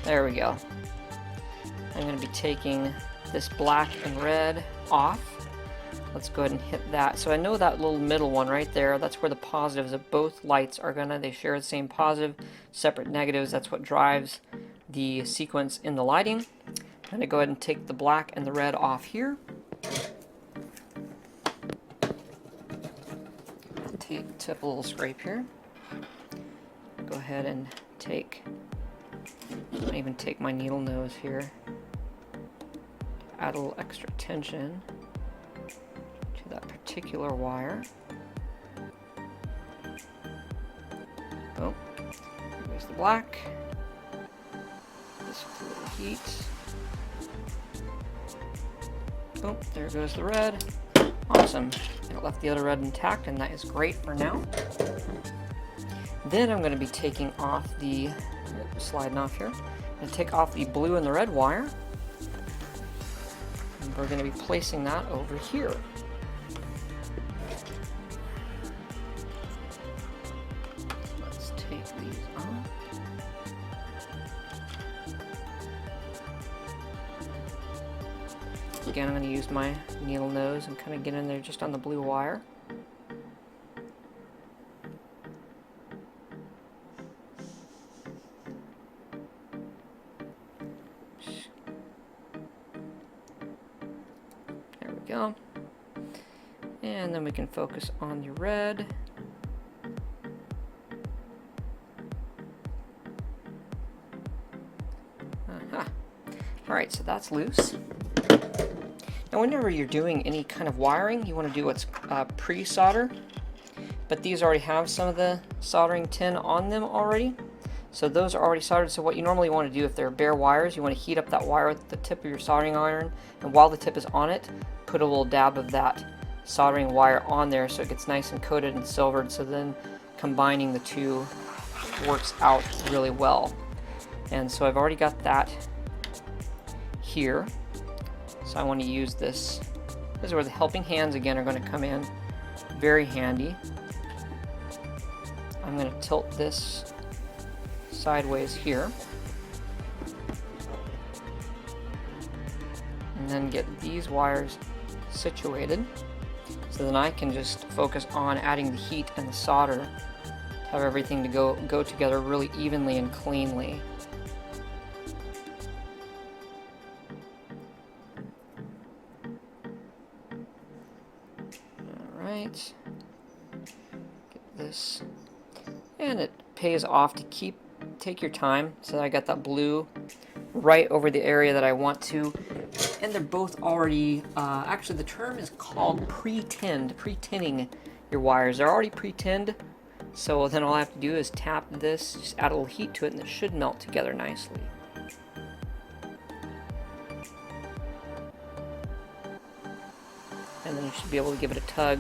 there we go, I'm going to be taking this black and red off. Let's go ahead and hit that. So I know that little middle one right there, that's where the positives of both lights are they share the same positive, separate negatives. That's what drives the sequence in the lighting. I'm going to go ahead and take the black and the red off here. Tip a little scrape here. Go ahead and I'll even take my needle nose here. Add a little extra tension to that particular wire. Oh, there's the black. This with a little heat. Oh, there goes the red. Awesome. And it left the other red intact, and that is great for now. Then I'm going to be taking off sliding off here. I'm going to take off the blue and the red wire. And we're going to be placing that over here. Let's take these off. Again, I'm going to use my needle nose and kind of get in there just on the blue wire. There we go. And then we can focus on the red. Aha. Alright, so that's loose. Now whenever you're doing any kind of wiring, you want to do what's pre-solder, but these already have some of the soldering tin on them already, so those are already soldered. So what you normally want to do if they're bare wires, you want to heat up that wire with the tip of your soldering iron, and while the tip is on it, put a little dab of that soldering wire on there so it gets nice and coated and silvered, so then combining the two works out really well. And so I've already got that here. So I want to use this. This is where the helping hands again are going to come in. Very handy. I'm going to tilt this sideways here. And then get these wires situated. So then I can just focus on adding the heat and the solder to have everything to go together really evenly and cleanly. Alright, get this, and it pays off to take your time. So I got that blue right over the area that I want to, and they're both already, actually the term is called pre-tinning your wires. They're already pre-tinned, so then all I have to do is tap this, just add a little heat to it, and it should melt together nicely. And then you should be able to give it a tug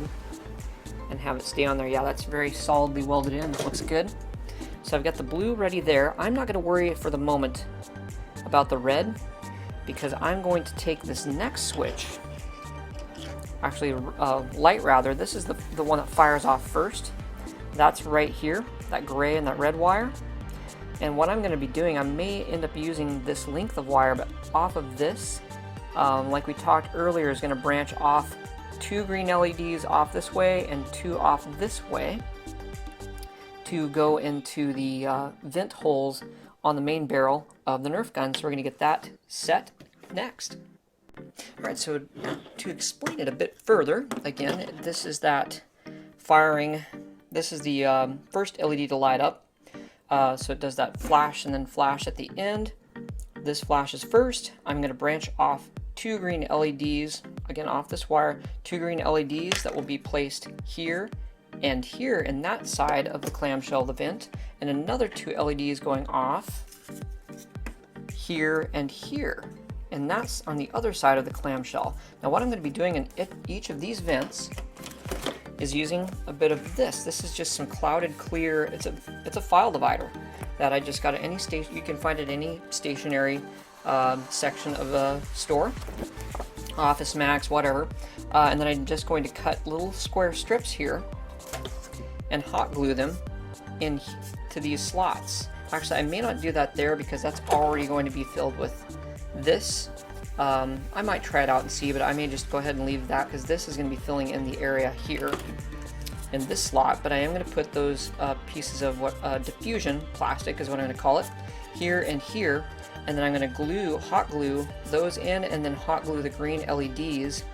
and have it stay on there. Yeah, that's very solidly welded in. It looks good. So I've got the blue ready there. I'm not going to worry for the moment about the red, because I'm going to take this next switch, actually light rather, this is the one that fires off first. That's right here, that gray and that red wire. And what I'm going to be doing, I may end up using this length of wire, but off of this, like we talked earlier, is going to branch off 2 green LEDs off this way and 2 off this way to go into the vent holes on the main barrel of the Nerf gun. So we're going to get that set next. Alright, so to explain it a bit further, again, this is that firing, this is the first LED to light up. So it does that flash and then flash at the end. This flashes first. I'm going to branch off 2 green LEDs, again off this wire, 2 green LEDs that will be placed here and here in that side of the clamshell of the vent, and another 2 LEDs going off here and here, and that's on the other side of the clamshell. Now what I'm going to be doing in each of these vents is using a bit of this. This is just some clouded clear, it's a file divider that I just got at any station. You can find it at any stationary section of a store, Office Max, whatever. And then I'm just going to cut little square strips here and hot glue them into these slots. Actually, I may not do that there because that's already going to be filled with this. I might try it out and see, but I may just go ahead and leave that because this is going to be filling in the area here in this slot. But I am going to put those pieces of what diffusion plastic is what I'm going to call it, here and here, and then I'm going to hot glue those in, and then hot glue the green LEDs.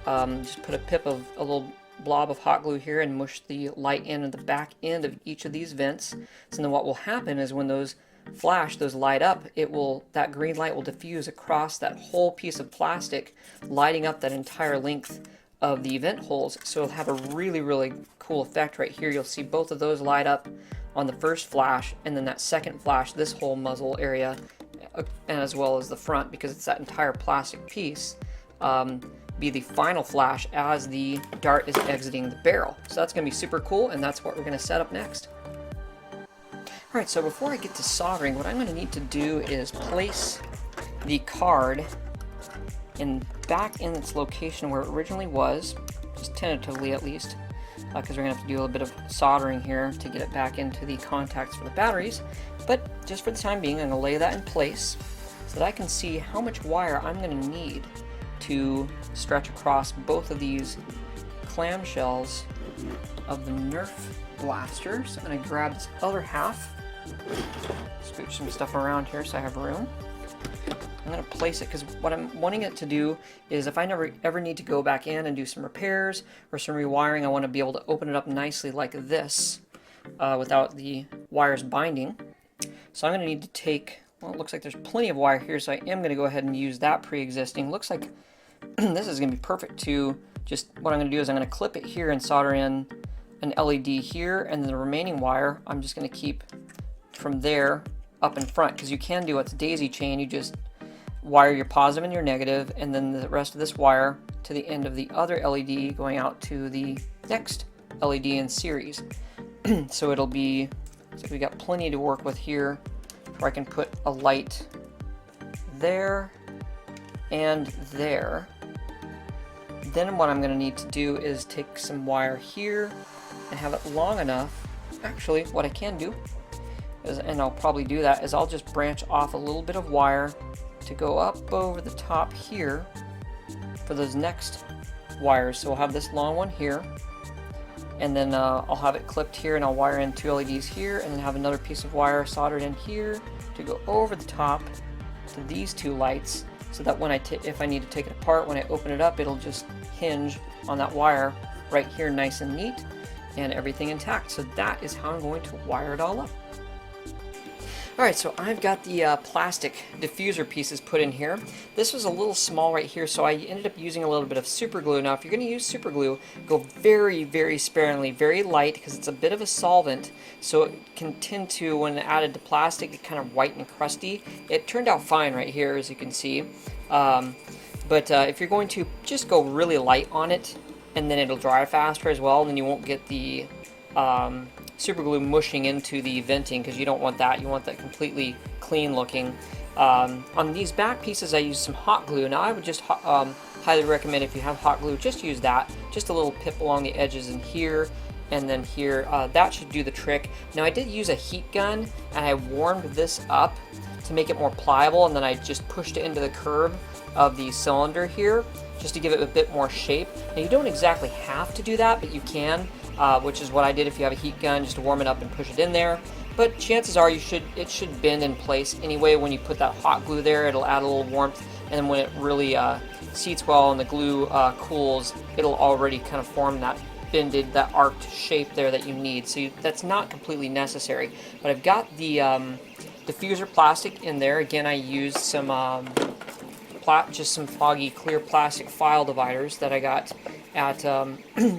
Just put a little blob of hot glue here and mush the light in at the back end of each of these vents. So then what will happen is when those flash, those light up, that green light will diffuse across that whole piece of plastic, lighting up that entire length of the vent holes. So it'll have a really, really cool effect right here. You'll see both of those light up on the first flash, and then that second flash, this whole muzzle area, and as well as the front, because it's that entire plastic piece, be the final flash as the dart is exiting the barrel. So that's going to be super cool, and that's what we're going to set up next. Alright, so before I get to soldering, what I'm going to need to do is place the card back in its location where it originally was, just tentatively at least, because we're going to have to do a little bit of soldering here to get it back into the contacts for the batteries. But just for the time being, I'm going to lay that in place so that I can see how much wire I'm going to need to stretch across both of these clamshells of the Nerf blaster. So I'm going to grab this other half, scooch some stuff around here so I have room. I'm going to place it because what I'm wanting it to do is if I ever need to go back in and do some repairs or some rewiring, I want to be able to open it up nicely like this without the wires binding. So I'm going to need to take, well, it looks like there's plenty of wire here, so I am going to go ahead and use that pre-existing. Looks like this is going to be perfect to just, what I'm going to do is I'm going to clip it here and solder in an LED here, and then the remaining wire I'm just going to keep from there up in front, because you can do what's daisy chain. You just wire your positive and your negative, and then the rest of this wire to the end of the other LED going out to the next LED in series. So it'll be, so we got plenty to work with here, where I can put a light there and there. Then what I'm going to need to do is take some wire here and have it long enough. Actually, what I can do is, and I'll probably do that, is I'll just branch off a little bit of wire to go up over the top here for those next wires. So we'll have this long one here, and then I'll have it clipped here, and I'll wire in 2 LEDs here, and then have another piece of wire soldered in here to go over the top to these 2 lights, so that when if I need to take it apart, when I open it up, it'll just hinge on that wire right here, nice and neat, and everything intact. So that is how I'm going to wire it all up. Alright, so I've got the plastic diffuser pieces put in here. This was a little small right here, so I ended up using a little bit of super glue. Now if you're going to use super glue, go very, very sparingly, very light, because it's a bit of a solvent, so it can tend to, when added to plastic, get kind of white and crusty. It turned out fine right here, as you can see. But if you're going to just go really light on it, and then it'll dry faster as well, then you won't get the super glue mushing into the venting, because you don't want that. You want that completely clean looking. On these back pieces I used some hot glue. Now I would just highly recommend, if you have hot glue, just use that. Just a little pip along the edges in here and then here. That should do the trick. Now I did use a heat gun, and I warmed this up to make it more pliable, and then I just pushed it into the curve of the cylinder here just to give it a bit more shape. Now you don't exactly have to do that, but you can. Which is what I did if you have a heat gun, just to warm it up and push it in there. But chances are it should bend in place anyway. When you put that hot glue there, it'll add a little warmth, and then when it really seats well and the glue cools, it'll already kind of form that bended, that arced shape there that you need. So that's not completely necessary. But I've got the diffuser plastic in there. Again, I used some just some foggy clear plastic file dividers that I got at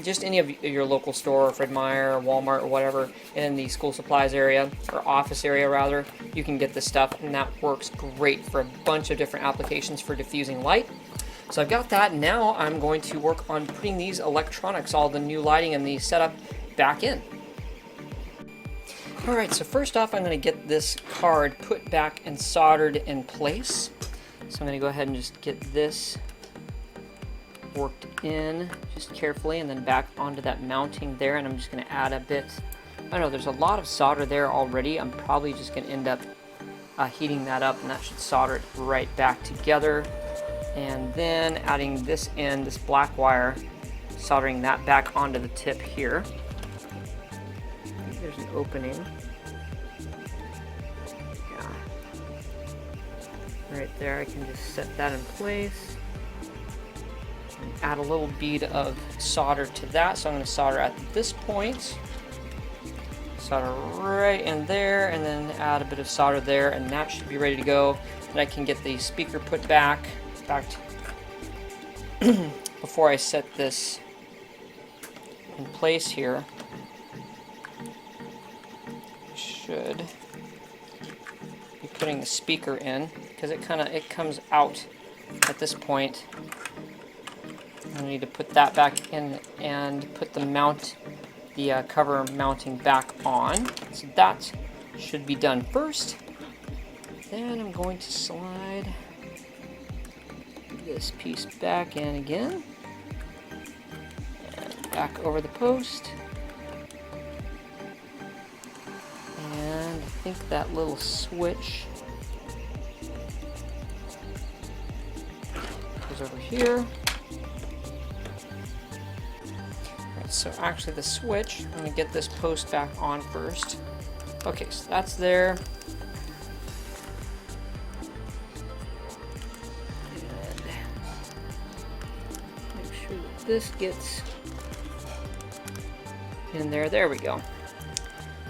just any of your local store, Fred Meyer or Walmart or whatever, in the school supplies area, or office area rather. You can get this stuff, and that works great for a bunch of different applications for diffusing light. So I've got that. Now I'm going to work on putting these electronics, all the new lighting and the setup, back in. Alright, so first off, I'm going to get this card put back and soldered in place. So I'm going to go ahead and just get this worked in just carefully, and then back onto that mounting there, and I'm just going to add a bit. I don't know, there's a lot of solder there already. I'm probably just going to end up heating that up, and that should solder it right back together. And then adding this end, this black wire, soldering that back onto the tip here. There's an opening. Yeah. Right there, I can just set that in place. Add a little bead of solder to that, so I'm going to solder at this point, solder right in there, and then add a bit of solder there, and that should be ready to go. And I can get the speaker put back before I set this in place here. I should be putting the speaker in, because it comes out at this point. I need to put that back in and put the cover mounting back on. So that should be done first. Then I'm going to slide this piece back in again, and back over the post. And I think that little switch goes over here. So actually the switch, I'm going to get this post back on first. Okay, so that's there. And make sure that this gets in there. There we go.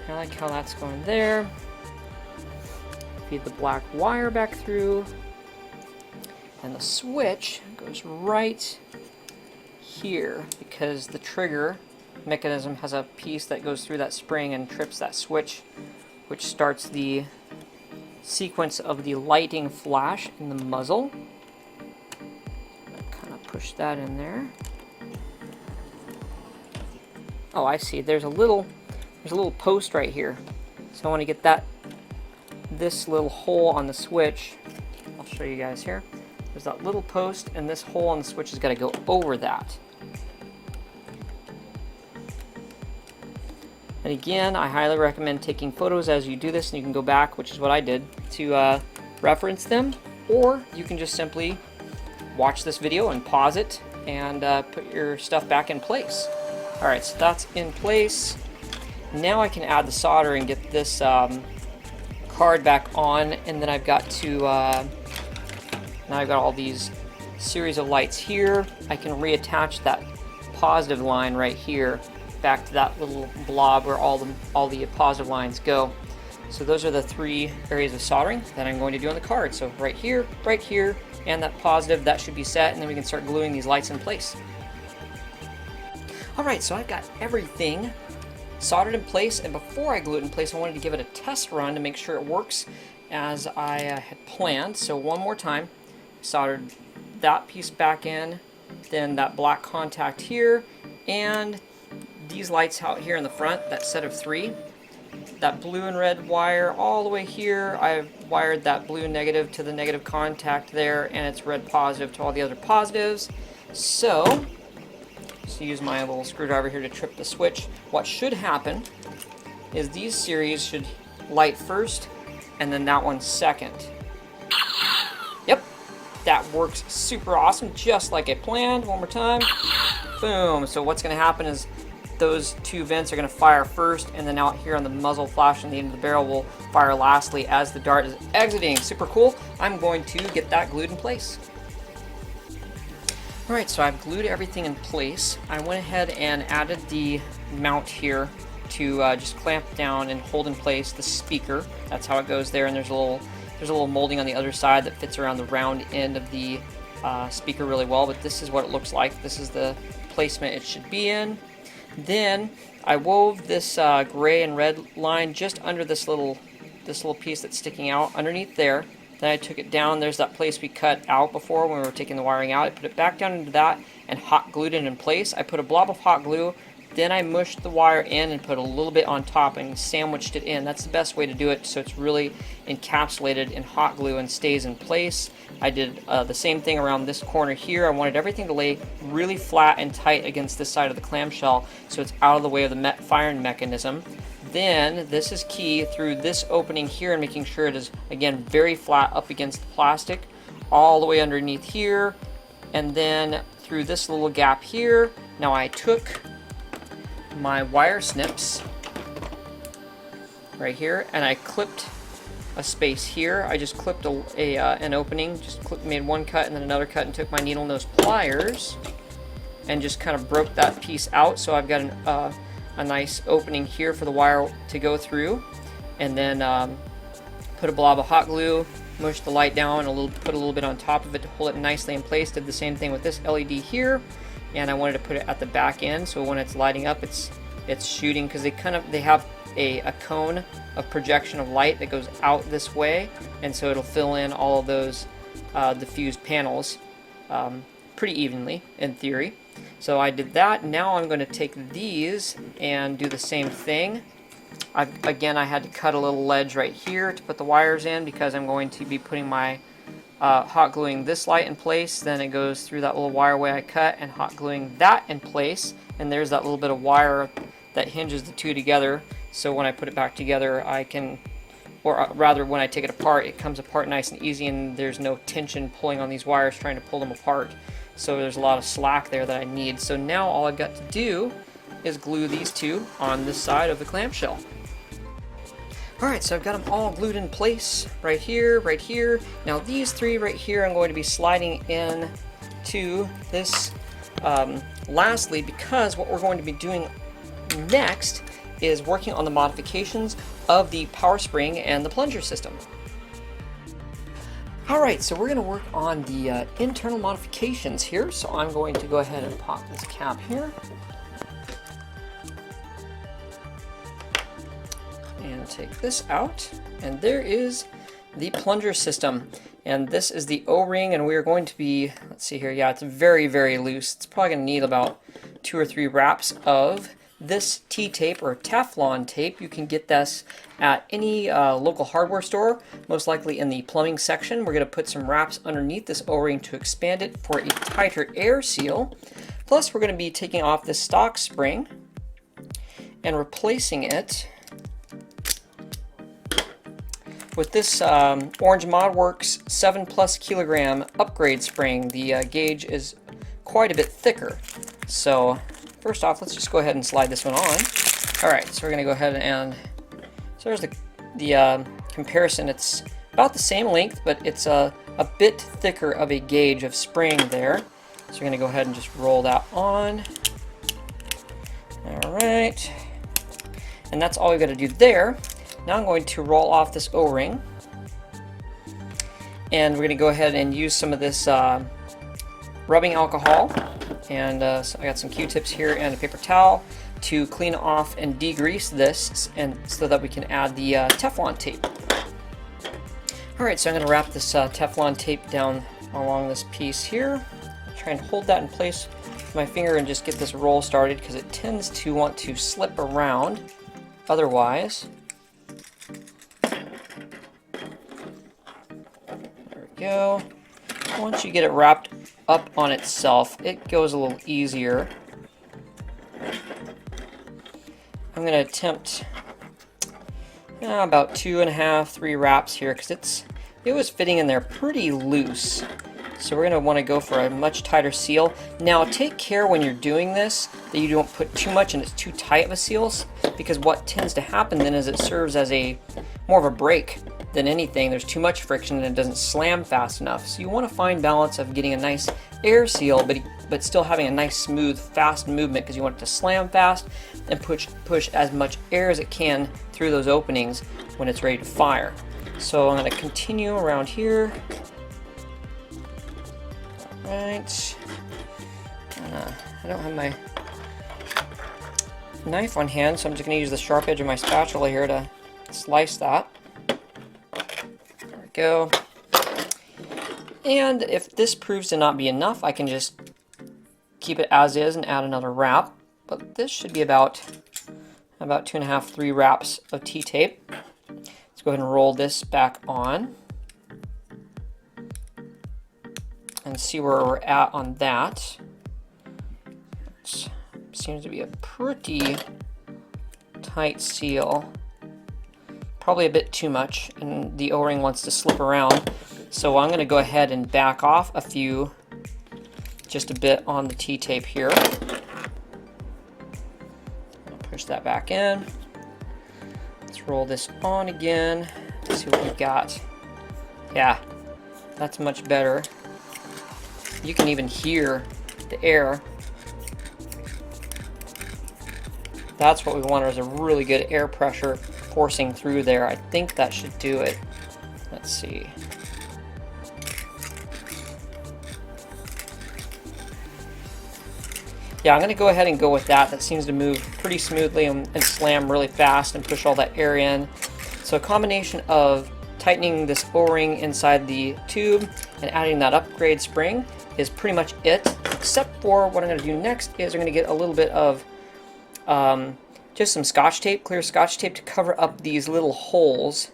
I like how that's going there. Feed the black wire back through. And the switch goes right here, because the trigger mechanism has a piece that goes through that spring and trips that switch, which starts the sequence of the lighting flash in the muzzle. Kind of push that in there. Oh, I see. There's a little post right here. So I want to get this little hole on the switch. I'll show you guys here. There's that little post, and this hole on the switch has got to go over that. And again, I highly recommend taking photos as you do this, and you can go back, which is what I did, to reference them, or you can just simply watch this video and pause it and put your stuff back in place. Alright, so that's in place. Now I can add the solder and get this card back on, and then I've got to, now I've got all these series of lights here. I can reattach that positive line right here back to that little blob where all the positive lines go. So those are the 3 areas of soldering that I'm going to do on the card. So right here, and that positive, that should be set, and then we can start gluing these lights in place. Alright, so I've got everything soldered in place, and before I glue it in place, I wanted to give it a test run to make sure it works as I had planned. So one more time, soldered that piece back in, then that black contact here, and these lights out here in the front, that set of 3. That blue and red wire all the way here, I've wired that blue negative to the negative contact there, and it's red positive to all the other positives. So, just use my little screwdriver here to trip the switch. What should happen is these series should light first, and then that one second. Yep, that works super awesome, just like I planned. One more time. Boom. So what's going to happen is those 2 vents are going to fire first, and then out here on the muzzle flash on the end of the barrel will fire lastly as the dart is exiting. Super cool. I'm going to get that glued in place. Alright, so I've glued everything in place. I went ahead and added the mount here to just clamp down and hold in place the speaker. That's how it goes there, and there's a little molding on the other side that fits around the round end of the speaker really well, but this is what it looks like. This is the placement it should be in. Then I wove this gray and red line just under this little piece that's sticking out underneath there. Then I took it down. There's that place we cut out before when we were taking the wiring out. I put it back down into that and hot glued it in place. I put a blob of hot glue. Then I mushed the wire in and put a little bit on top and sandwiched it in. That's the best way to do it, so it's really encapsulated in hot glue and stays in place. I did the same thing around this corner here. I wanted everything to lay really flat and tight against this side of the clamshell so it's out of the way of the firing mechanism. Then, this is key, through this opening here and making sure it is, again, very flat up against the plastic, all the way underneath here, and then through this little gap here. Now I took my wire snips right here, and I clipped a space here. I just clipped an opening, made one cut and then another cut, and took my needle nose pliers and just kind of broke that piece out. So I've got a nice opening here for the wire to go through, and then put a blob of hot glue, mush the light down, put a little bit on top of it to hold it nicely in place. Did the same thing with this LED here, and I wanted to put it at the back end so when it's lighting up, it's shooting, because they have a cone of projection of light that goes out this way, and so it'll fill in all of those diffused panels pretty evenly in theory. So I did that. Now I'm going to take these and do the same thing. Again, I had to cut a little ledge right here to put the wires in, because I'm going to be putting my hot gluing this light in place. Then it goes through that little wire way I cut and hot gluing that in place, and there's that little bit of wire that hinges the 2 together. So when I put it back together, I can, or rather when I take it apart, it comes apart nice and easy, and there's no tension pulling on these wires trying to pull them apart. So there's a lot of slack there that I need. So now all I've got to do is glue these 2 on this side of the clamshell. Alright, so I've got them all glued in place right here, right here. Now these 3 right here I'm going to be sliding in to this lastly, because what we're going to be doing next is working on the modifications of the power spring and the plunger system. Alright, so we're going to work on the internal modifications here. So I'm going to go ahead and pop this cap here. And take this out. And there is the plunger system. And this is the O-ring, and we are going to be, let's see here, yeah, it's very, very loose. It's probably going to need about 2 or 3 wraps of this T-tape or Teflon tape. You can get this at any local hardware store, most likely in the plumbing section. We're going to put some wraps underneath this O-ring to expand it for a tighter air seal. Plus, we're going to be taking off this stock spring and replacing it with this Orange ModWorks 7+ kilogram upgrade spring. The gauge is quite a bit thicker, so first off, let's just go ahead and slide this one on. All right, so we're gonna go ahead and, so there's the comparison. It's about the same length, but it's a bit thicker of a gauge of spring there. So we're gonna go ahead and just roll that on. All right, and that's all we gotta do there. Now I'm going to roll off this O-ring, and we're gonna go ahead and use some of this rubbing alcohol, and so I got some Q-tips here and a paper towel to clean off and degrease this, and so that we can add the Teflon tape. All right, so I'm going to wrap this Teflon tape down along this piece here. Try and hold that in place with my finger and just get this roll started, because it tends to want to slip around otherwise. There we go. Once you get it wrapped up on itself, it goes a little easier. I'm going to attempt about 2.5, 3 wraps here, because it was fitting in there pretty loose. So we're going to want to go for a much tighter seal. Now take care when you're doing this that you don't put too much and it's too tight of a seal, because what tends to happen then is it serves as more of a brake than anything. There's too much friction and it doesn't slam fast enough. So you want to find balance of getting a nice air seal, but still having a nice smooth fast movement, because you want it to slam fast and push as much air as it can through those openings when it's ready to fire. So I'm going to continue around here. Alright, I don't have my knife on hand, so I'm just going to use the sharp edge of my spatula here to slice that. There we go. And if this proves to not be enough, I can just keep it as is and add another wrap. But this should be about 2.5, 3 wraps of T-tape. Let's go ahead and roll this back on and see where we're at on that. It seems to be a pretty tight seal. Probably a bit too much, and the O-ring wants to slip around. So I'm going to go ahead and back off just a bit on the T-tape here. I'll push that back in. Let's roll this on again to see what we've got. Yeah, that's much better. You can even hear the air. That's what we want, is a really good air pressure forcing through there. I think that should do it. Let's see. Yeah, I'm going to go ahead and go with that. That seems to move pretty smoothly and slam really fast and push all that air in. So a combination of tightening this O-ring inside the tube and adding that upgrade spring is pretty much it, except for what I'm going to do next is I'm going to get a little bit of just some Scotch tape, clear Scotch tape, to cover up these little holes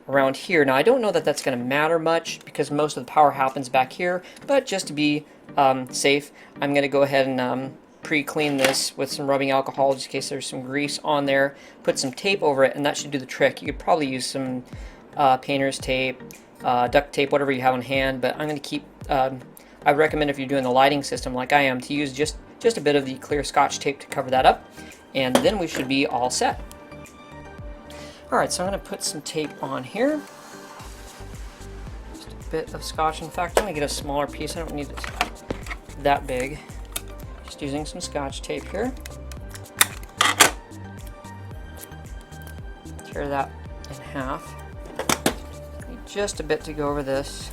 around here. Now I don't know that that's going to matter much, because most of the power happens back here, but just to be safe, I'm going to go ahead and pre-clean this with some rubbing alcohol, just in case there's some grease on there. Put some tape over it, and that should do the trick. You could probably use some painter's tape, duct tape, whatever you have on hand, but I'm going to keep, I recommend if you're doing the lighting system like I am, to use just a bit of the clear Scotch tape to cover that up, and then we should be all set. Alright, so I'm going to put some tape on here. Just a bit of Scotch. In fact, I'm going to get a smaller piece. I don't need it that big. Just using some Scotch tape here. Tear that in half. Need just a bit to go over this.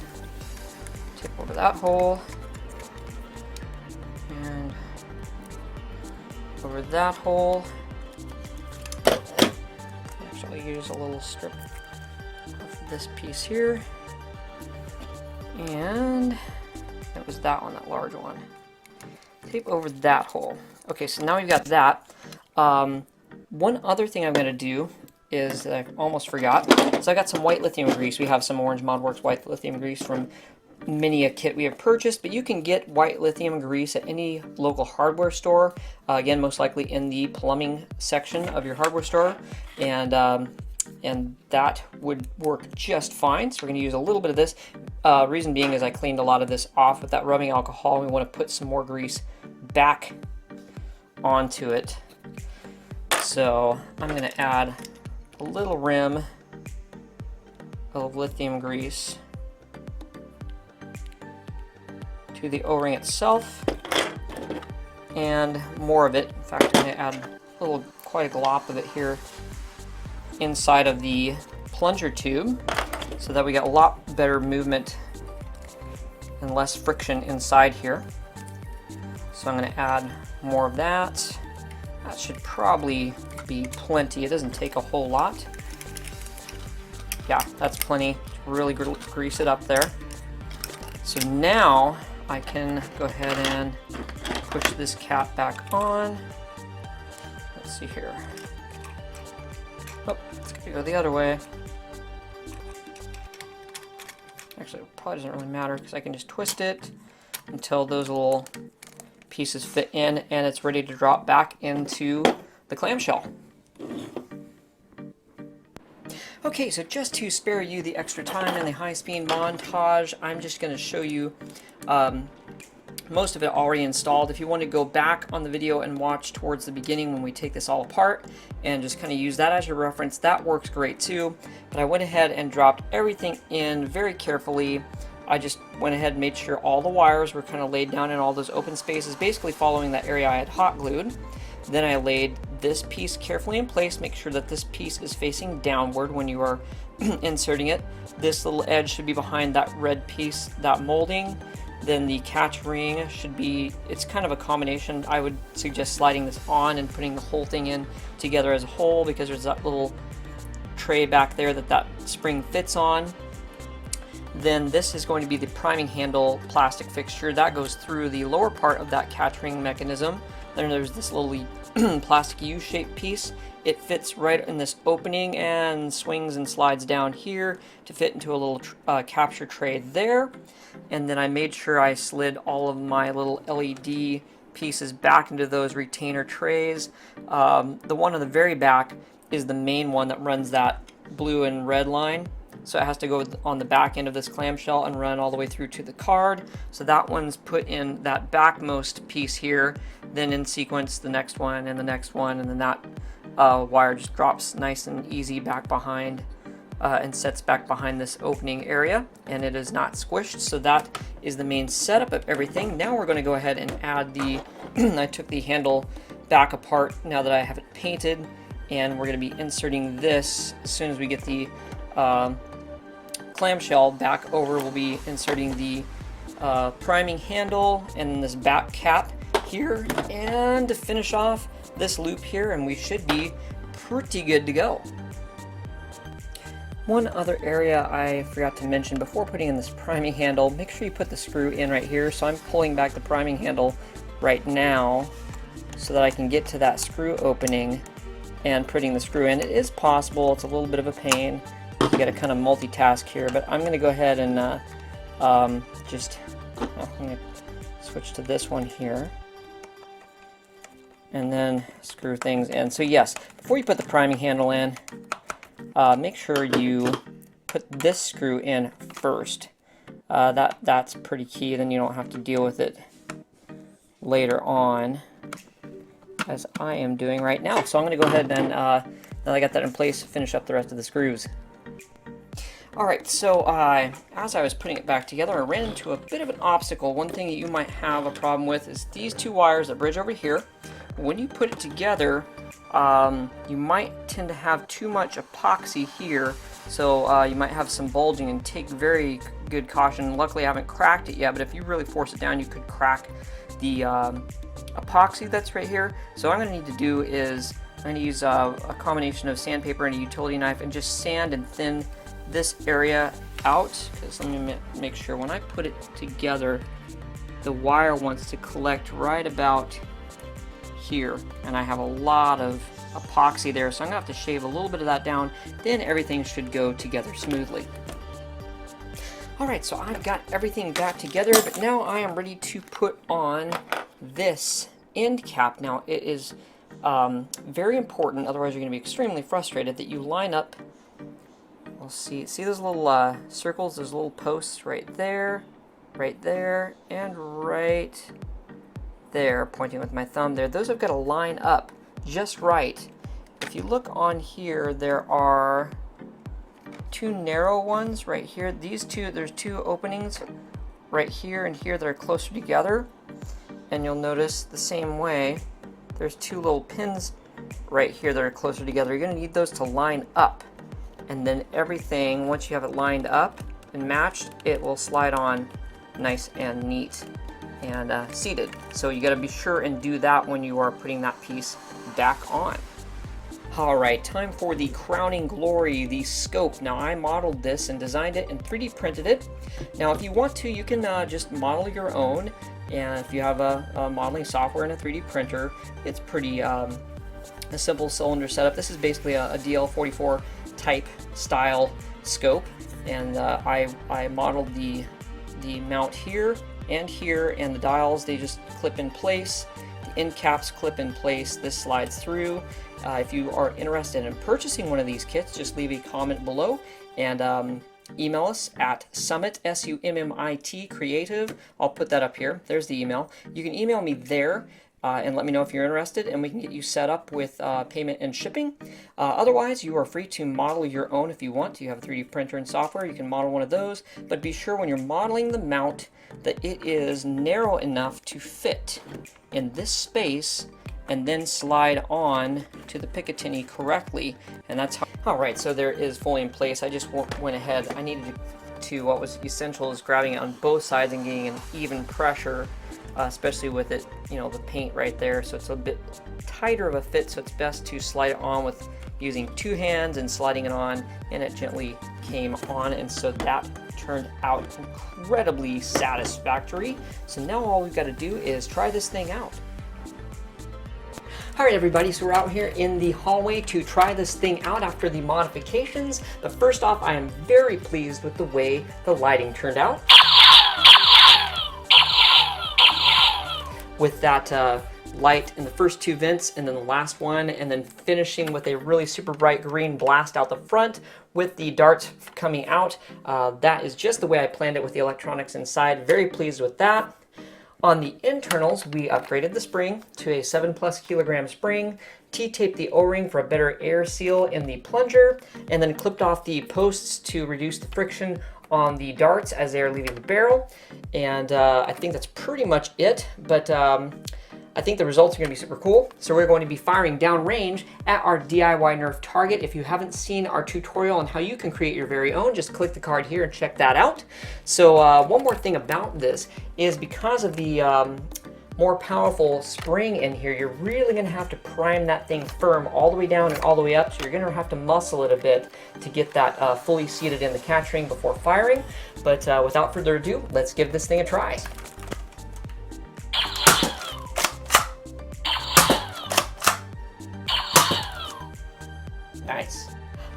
Tape over that hole. And over that hole. Actually use a little strip of this piece here. And it was that one, that large one. Tape over that hole. Okay, so now we've got that. One other thing I'm going to do is, I almost forgot, so I got some white lithium grease. We have some Orange ModWorks white lithium grease from many a kit we have purchased, but you can get white lithium grease at any local hardware store. Again, most likely in the plumbing section of your hardware store, and that would work just fine. So we're going to use a little bit of this. Reason being is I cleaned a lot of this off with that rubbing alcohol. We want to put some more grease back onto it. So I'm going to add a little rim of lithium grease to the O-ring itself, and more of it. In fact, I'm going to add quite a glop of it here inside of the plunger tube, so that we get a lot better movement and less friction inside here. So I'm going to add more of that. That should probably be plenty. It doesn't take a whole lot. Yeah, that's plenty. Really grease it up there. So now I can go ahead and push this cap back on. Let's see here. Oh, it's going to go the other way. Actually, it probably doesn't really matter because I can just twist it until those little pieces fit in and it's ready to drop back into the clamshell. Okay, so just to spare you the extra time in the high-speed montage, I'm just going to show you most of it already installed. If you want to go back on the video and watch towards the beginning when we take this all apart and just kind of use that as your reference, that works great too. But I went ahead and dropped everything in very carefully. I just went ahead and made sure all the wires were kind of laid down in all those open spaces, basically following that area I had hot glued. Then I laid this piece carefully in place, make sure that this piece is facing downward when you are inserting it. This little edge should be behind that red piece, that molding. Then the catch ring should be, it's kind of a combination. I would suggest sliding this on and putting the whole thing in together as a whole, because there's that little tray back there that spring fits on. Then this is going to be the priming handle plastic fixture that goes through the lower part of that catch ring mechanism. Then there's this little plastic U-shaped piece. It fits right in this opening and swings and slides down here to fit into a little capture tray there. And then I made sure I slid all of my little LED pieces back into those retainer trays. The one on the very back is the main one that runs that blue and red line. So it has to go on the back end of this clamshell and run all the way through to the card. So that one's put in that backmost piece here, then in sequence the next one and the next one, and then that wire just drops nice and easy back behind and sets back behind this opening area, and it is not squished. So that is the main setup of everything. Now we're going to go ahead and add the I took the handle back apart now that I have it painted, and we're going to be inserting this as soon as we get the clamshell back over. We'll be inserting the priming handle and this back cap here, and to finish off this loop here, and we should be pretty good to go. One other area I forgot to mention before putting in this priming handle, make sure you put the screw in right here. So I'm pulling back the priming handle right now so that I can get to that screw opening and putting the screw in. It is possible, it's a little bit of a pain. You got to kind of multitask here, but I'm going to go ahead and I'm going to switch to this one here and then screw things in. So yes, before you put the priming handle in, make sure you put this screw in first. That's pretty key, then you don't have to deal with it later on, as I am doing right now. So I'm going to go ahead and now I got that in place, finish up the rest of the screws. Alright, so as I was putting it back together, I ran into a bit of an obstacle. One thing that you might have a problem with is these two wires that bridge over here. When you put it together, you might tend to have too much epoxy here, so you might have some bulging, and take very good caution. Luckily I haven't cracked it yet, but if you really force it down, you could crack the epoxy that's right here. So what I'm going to need to do is I'm going to use a combination of sandpaper and a utility knife and just sand and thin this area out, because let me make sure when I put it together, the wire wants to collect right about here, and I have a lot of epoxy there, so I'm gonna have to shave a little bit of that down, then everything should go together smoothly. Alright, so I've got everything back together, but now I am ready to put on this end cap. Now it is very important, otherwise you're going to be extremely frustrated, that you line up. We'll see those little circles, those little posts right there, and right there, pointing with my thumb there, those have got to line up just right. If you look on here, there are two narrow ones right here. These two, there's two openings right here and here that are closer together. And you'll notice the same way, there's two little pins right here that are closer together. You're going to need those to line up. And then everything, once you have it lined up and matched, it will slide on nice and neat and seated. So you got to be sure and do that when you are putting that piece back on. Alright, time for the crowning glory, the scope. Now I modeled this and designed it and 3D printed it. Now if you want to, you can just model your own, and if you have a modeling software and a 3D printer, it's pretty a simple cylinder setup. This is basically a DL44 type style scope, and I modeled the mount here, and the dials, they just clip in place. The end caps clip in place. This slides through. If you are interested in purchasing one of these kits, just leave a comment below and email us at summit, SUMMIT creative. I'll put that up here. There's the email. You can email me there and let me know if you're interested, and we can get you set up with payment and shipping. Otherwise, you are free to model your own if you want. You have a 3D printer and software, you can model one of those, but be sure when you're modeling the mount that it is narrow enough to fit in this space and then slide on to the Picatinny correctly, and that's how. Alright, so there is fully in place. I just went ahead. I needed to, what was essential is grabbing it on both sides and getting an even pressure, especially with it, you know, the paint right there, so it's a bit tighter of a fit, so it's best to slide it on with using two hands and sliding it on, and it gently came on, and so that turned out incredibly satisfactory. So now all we've got to do is try this thing out. Alright everybody, so we're out here in the hallway to try this thing out after the modifications. But first off, I am very pleased with the way the lighting turned out. With that light in the first two vents and then the last one, and then finishing with a really super bright green blast out the front with the darts coming out. That is just the way I planned it with the electronics inside. Very pleased with that. On the internals, we upgraded the spring to a 7+ kilogram spring, T-taped the O-ring for a better air seal in the plunger, and then clipped off the posts to reduce the friction on the darts as they are leaving the barrel. And I think that's pretty much it, but I think the results are going to be super cool. So we're going to be firing downrange at our DIY Nerf target. If you haven't seen our tutorial on how you can create your very own, just click the card here and check that out. So one more thing about this is because of the more powerful spring in here, you're really going to have to prime that thing firm all the way down and all the way up. So you're going to have to muscle it a bit to get that fully seated in the catch ring before firing. But without further ado, let's give this thing a try. Nice.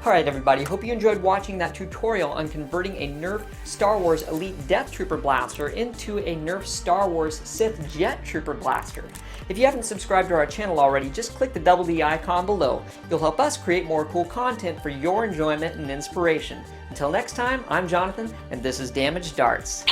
Alright everybody, hope you enjoyed watching that tutorial on converting a Nerf Star Wars Elite Death Trooper Blaster into a Nerf Star Wars Sith Jet Trooper Blaster. If you haven't subscribed to our channel already, just click the double D icon below. You'll help us create more cool content for your enjoyment and inspiration. Until next time, I'm Jonathan, and this is Damaged Darts.